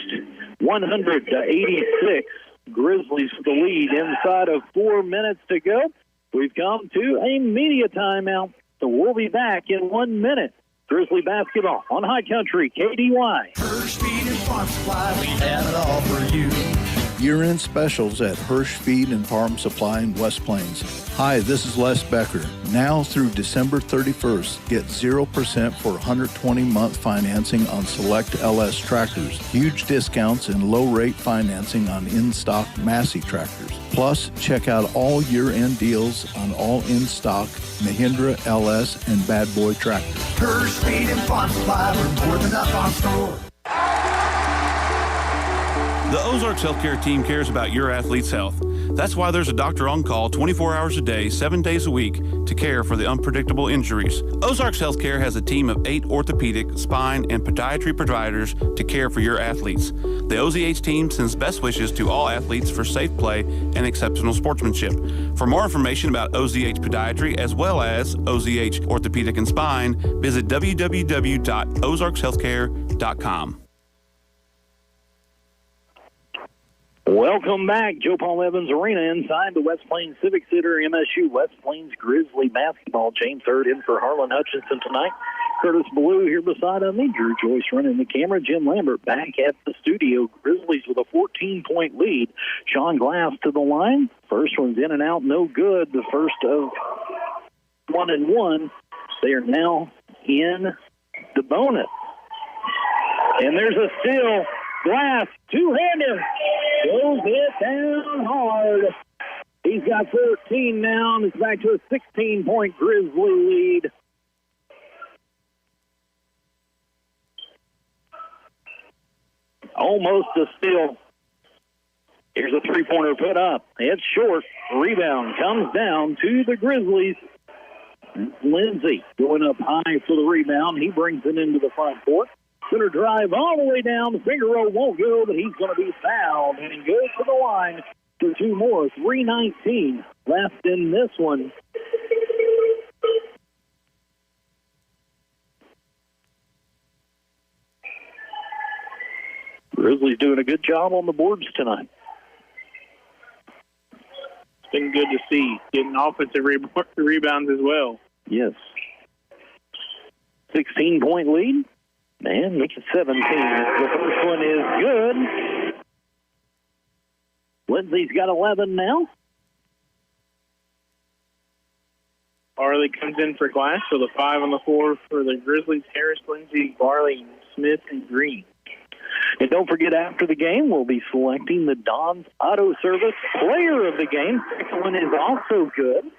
100-86. Grizzlies with the lead inside of 4 minutes to go. We've come to a media timeout, so we'll be back in 1 minute. Grizzly basketball on High Country, KDY. Hirsch Feed and Farm Supply, we have it all for you. Year-end specials at Hirsch Feed and Farm Supply in West Plains. Hi, this is Les Becker. Now through December 31st, get 0% for 120-month financing on select LS tractors. Huge discounts and low-rate financing on in-stock Massey tractors. Plus, check out all year-end deals on all in-stock Mahindra, LS, and Bad Boy tractors. Hirsch Feed and Farm Supply, we're more than up on store. The Ozarks Healthcare team cares about your athlete's health. That's why there's a doctor on call 24 hours a day, 7 days a week to care for the unpredictable injuries. Ozarks Healthcare has a team of 8 orthopedic, spine, and podiatry providers to care for your athletes. The OZH team sends best wishes to all athletes for safe play and exceptional sportsmanship. For more information about OZH Podiatry as well as OZH Orthopedic and Spine, visit www.ozarkshealthcare.com. Welcome back, Joe Paul Evans Arena inside the West Plains Civic Center. MSU West Plains Grizzly basketball. James Hurd in for Harlan Hutchinson tonight. Curtis Blue here beside me. Drew Joyce running the camera. Jim Lambert back at the studio. Grizzlies with a 14-point lead. Sean Glass to the line. First one's in and out, no good. The first of 1 and 1. They are now in the bonus. And there's a steal. Glass, two-handed, goes it down hard. He's got 14 now, and it's back to a 16-point Grizzly lead. Almost a steal. Here's a three-pointer put up. It's short. Rebound comes down to the Grizzlies. Lindsay going up high for the rebound. He brings it into the front court. Center drive all the way down. The finger roll won't go, but he's going to be fouled. And he goes to the line for two more. 3:19 left in this one. Grizzlies doing a good job on the boards tonight. It's been good to see. Getting offensive rebounds as well. Yes. 16-point lead. Man, make it 17. The first one is good. Lindsay's got 11 now. Farley comes in for Glass, so the 5 on the floor for the Grizzlies. Harris, Lindsay, Farley, Smith, and Green. And don't forget, after the game, we'll be selecting the Don's Auto Service Player of the Game. Second one is also good.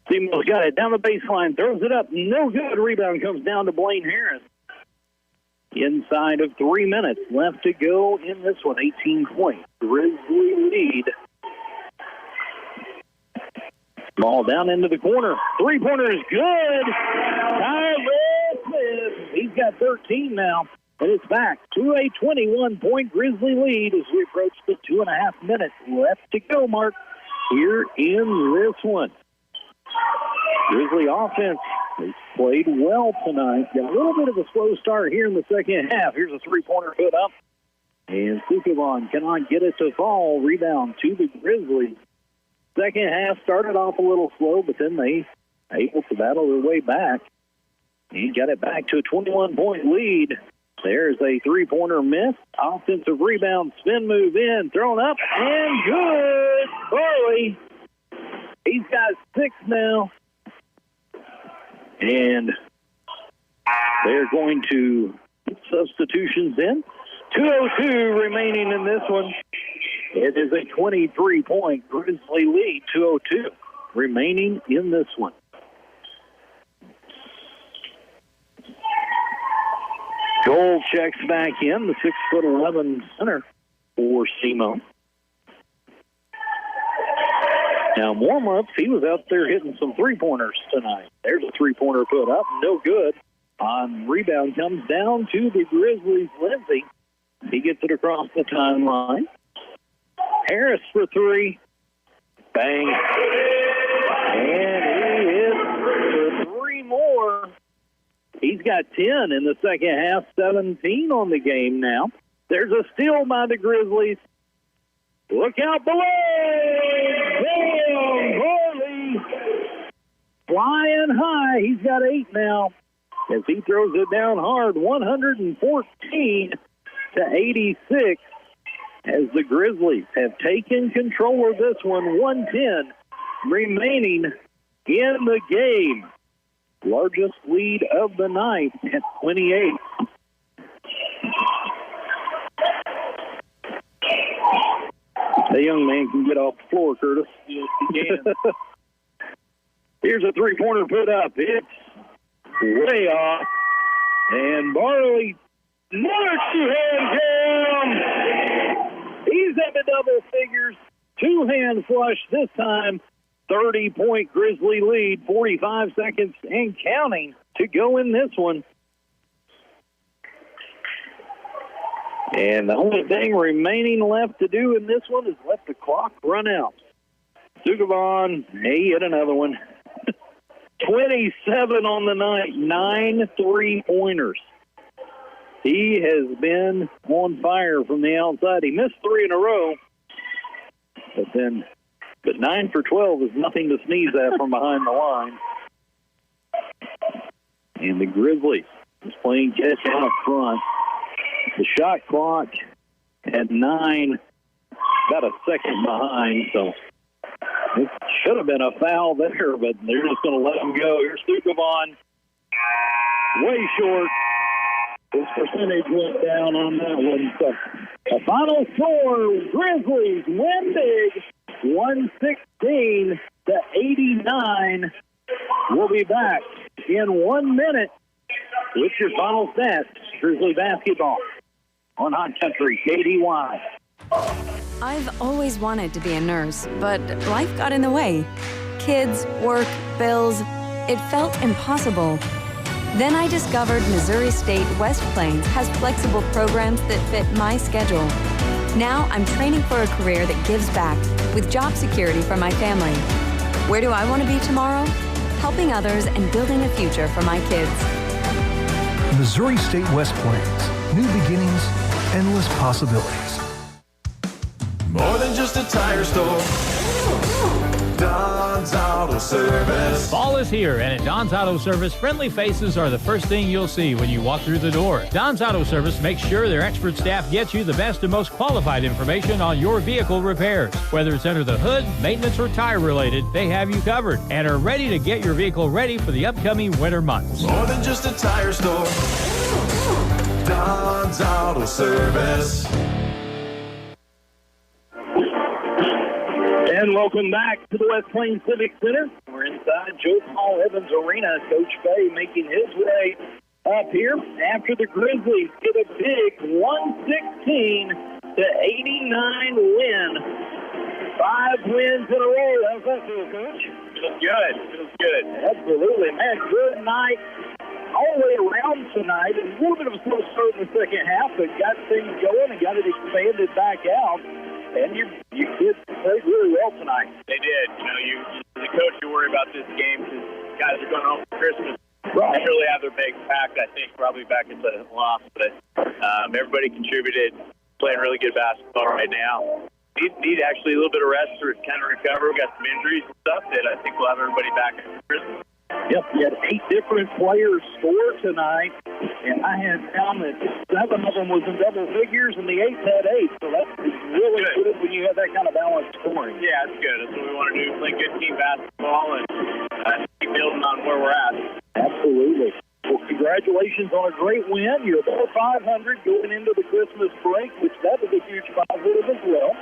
Semo's got it down the baseline, throws it up, no good. Rebound comes down to Blaine Harris. Inside of 3 minutes left to go in this one. 18-point Grizzly lead. Ball down into the corner. Three-pointer is good. Tyrell Smith. He's got 13 now. And it's back to a 21-point Grizzly lead as we approach the 2.5 minutes left to go mark here in this one. Grizzly offense has played well tonight. Got a little bit of a slow start here in the second half. Here's a three-pointer put up. And Sukavon cannot get it to fall. Rebound to the Grizzlies. Second half started off a little slow, but then they able to battle their way back. He got it back to a 21-point lead. There's a three-pointer miss. Offensive rebound, spin move in, thrown up, and good. Burley. He's got 6 now. And they're going to put substitutions in. 2:02 remaining in this one. It is a 23-point Grizzly lead. 2:02 remaining in this one. Gold checks back in, the 6'11" center for Semo. Now, warm-ups, he was out there hitting some three-pointers tonight. There's a three-pointer put up, no good. On rebound comes down to the Grizzlies. Lindsay, he gets it across the timeline. Harris for three. Bang. And he hits for three more. He's got 10 in the second half, 17 on the game now. There's a steal by the Grizzlies. Look out below! Bam! Gorley flying high. He's got 8 now as he throws it down hard, 114 to 86, as the Grizzlies have taken control of this one. 1:10 remaining in the game. Largest lead of the night at 28. The young man can get off the floor, Curtis. Yes, he can. Here's a three-pointer put up. It's way off. And Barley, another two-hand jam. He's into double figures. Two-hand flush this time. 30-point Grizzly lead. 45 seconds and counting to go in this one. And the only thing remaining left to do in this one is let the clock run out. Sugavon, he hit another one. 27 on the night, 9 3-pointers. He has been on fire from the outside. He missed 3 in a row, but 9 for 12 is nothing to sneeze at from behind the line. And the Grizzlies is playing catch out front. The shot clock at 9, about a second behind, so it should have been a foul there, but they're just going to let him go. Here's Stukavon, way short. His percentage went down on that one. So the final score, Grizzlies win big, 116 to 89. We'll be back in 1 minute with your final stats. Grizzly basketball on Hot Country KDY. I've always wanted to be a nurse, but life got in the way. Kids, work, bills. It felt impossible. Then I discovered Missouri State West Plains has flexible programs that fit my schedule. Now I'm training for a career that gives back with job security for my family. Where do I want to be tomorrow? Helping others and building a future for my kids. Missouri State West Plains. New beginnings, endless possibilities. More than just a tire store. Don's Auto Service. Fall is here, and at Don's Auto Service, friendly faces are the first thing you'll see when you walk through the door. Don's Auto Service makes sure their expert staff gets you the best and most qualified information on your vehicle repairs. Whether it's under the hood, maintenance, or tire related, they have you covered and are ready to get your vehicle ready for the upcoming winter months. More than just a tire store. Don's Auto Service. And welcome back to the West Plains Civic Center. We're inside Joe Paul Evans Arena. Coach Fay making his way up here after the Grizzlies get a big 116 to 89 win. 5 wins in a row. How's that feel, Coach? Feels good. Feels good. Absolutely, man. Good night all the way around tonight. A little bit of a slow start in the second half, but got things going and got it expanded back out. And you kids played really well tonight. They did. You know, you as a coach, you worry about this game because guys are going home for Christmas. Right. They really have their bags packed, I think, probably back at the loss. But everybody contributed, playing really good basketball right now. Need actually a little bit of rest to kind of recover. We got some injuries and stuff that I think we'll have everybody back after Christmas. Yep, we had 8 different players score tonight, and I had found that 7 of them was in double figures, and the 8th had 8. So that's really good when you have that kind of balanced scoring. Yeah, it's good. That's what we want to do, play good team basketball and keep building on where we're at. Absolutely. Well, congratulations on a great win. You're above 500 going into the Christmas break, which that was a huge positive as well.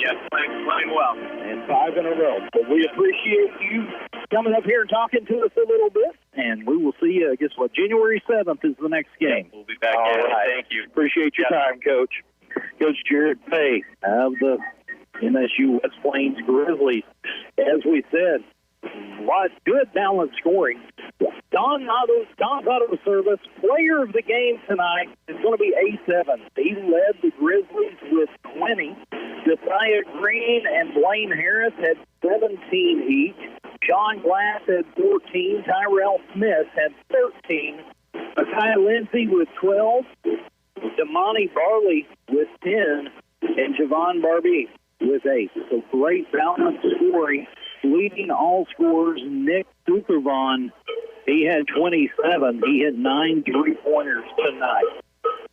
Yes, playing well. And 5 in a row. But we appreciate you coming up here and talking to us a little bit. And we will see you, I guess, January 7th is the next game. We'll be back. All right. Thank you. Appreciate your time, Coach. Coach Jared Fay of the MSU West Plains Grizzlies. As we said, Good balanced scoring. Don's Auto Service player of the game tonight is going to be A7. He led the Grizzlies with 20. Josiah Green and Blaine Harris had 17 each. Sean Glass had 14. Tyrell Smith had 13. Akai Lindsay with 12. Damani Barley with 10. And Javon Barbie with 8. So great balanced scoring. Leading all scorers, Nick Supervon, he had 27. He hit 9 3-pointers tonight.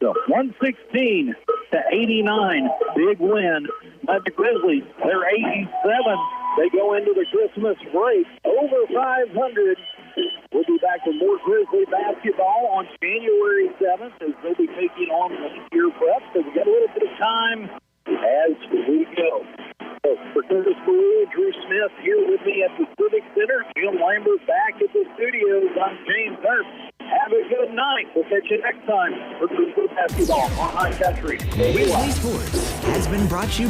So 116 to 89, big win by the Grizzlies. They're 87. They go into the Christmas break over 500. We'll be back with more Grizzly basketball on January 7th as they'll be taking on the year prep. So we got a little bit of time as we go. So for Curtis Baru, Drew Smith here with me at the Civic Center. Jim Lambert back at the studios. I'm James Hurst. Have a good night. We'll catch you next time for Grizzly basketball on High Country. Grizzly Sports has been brought to you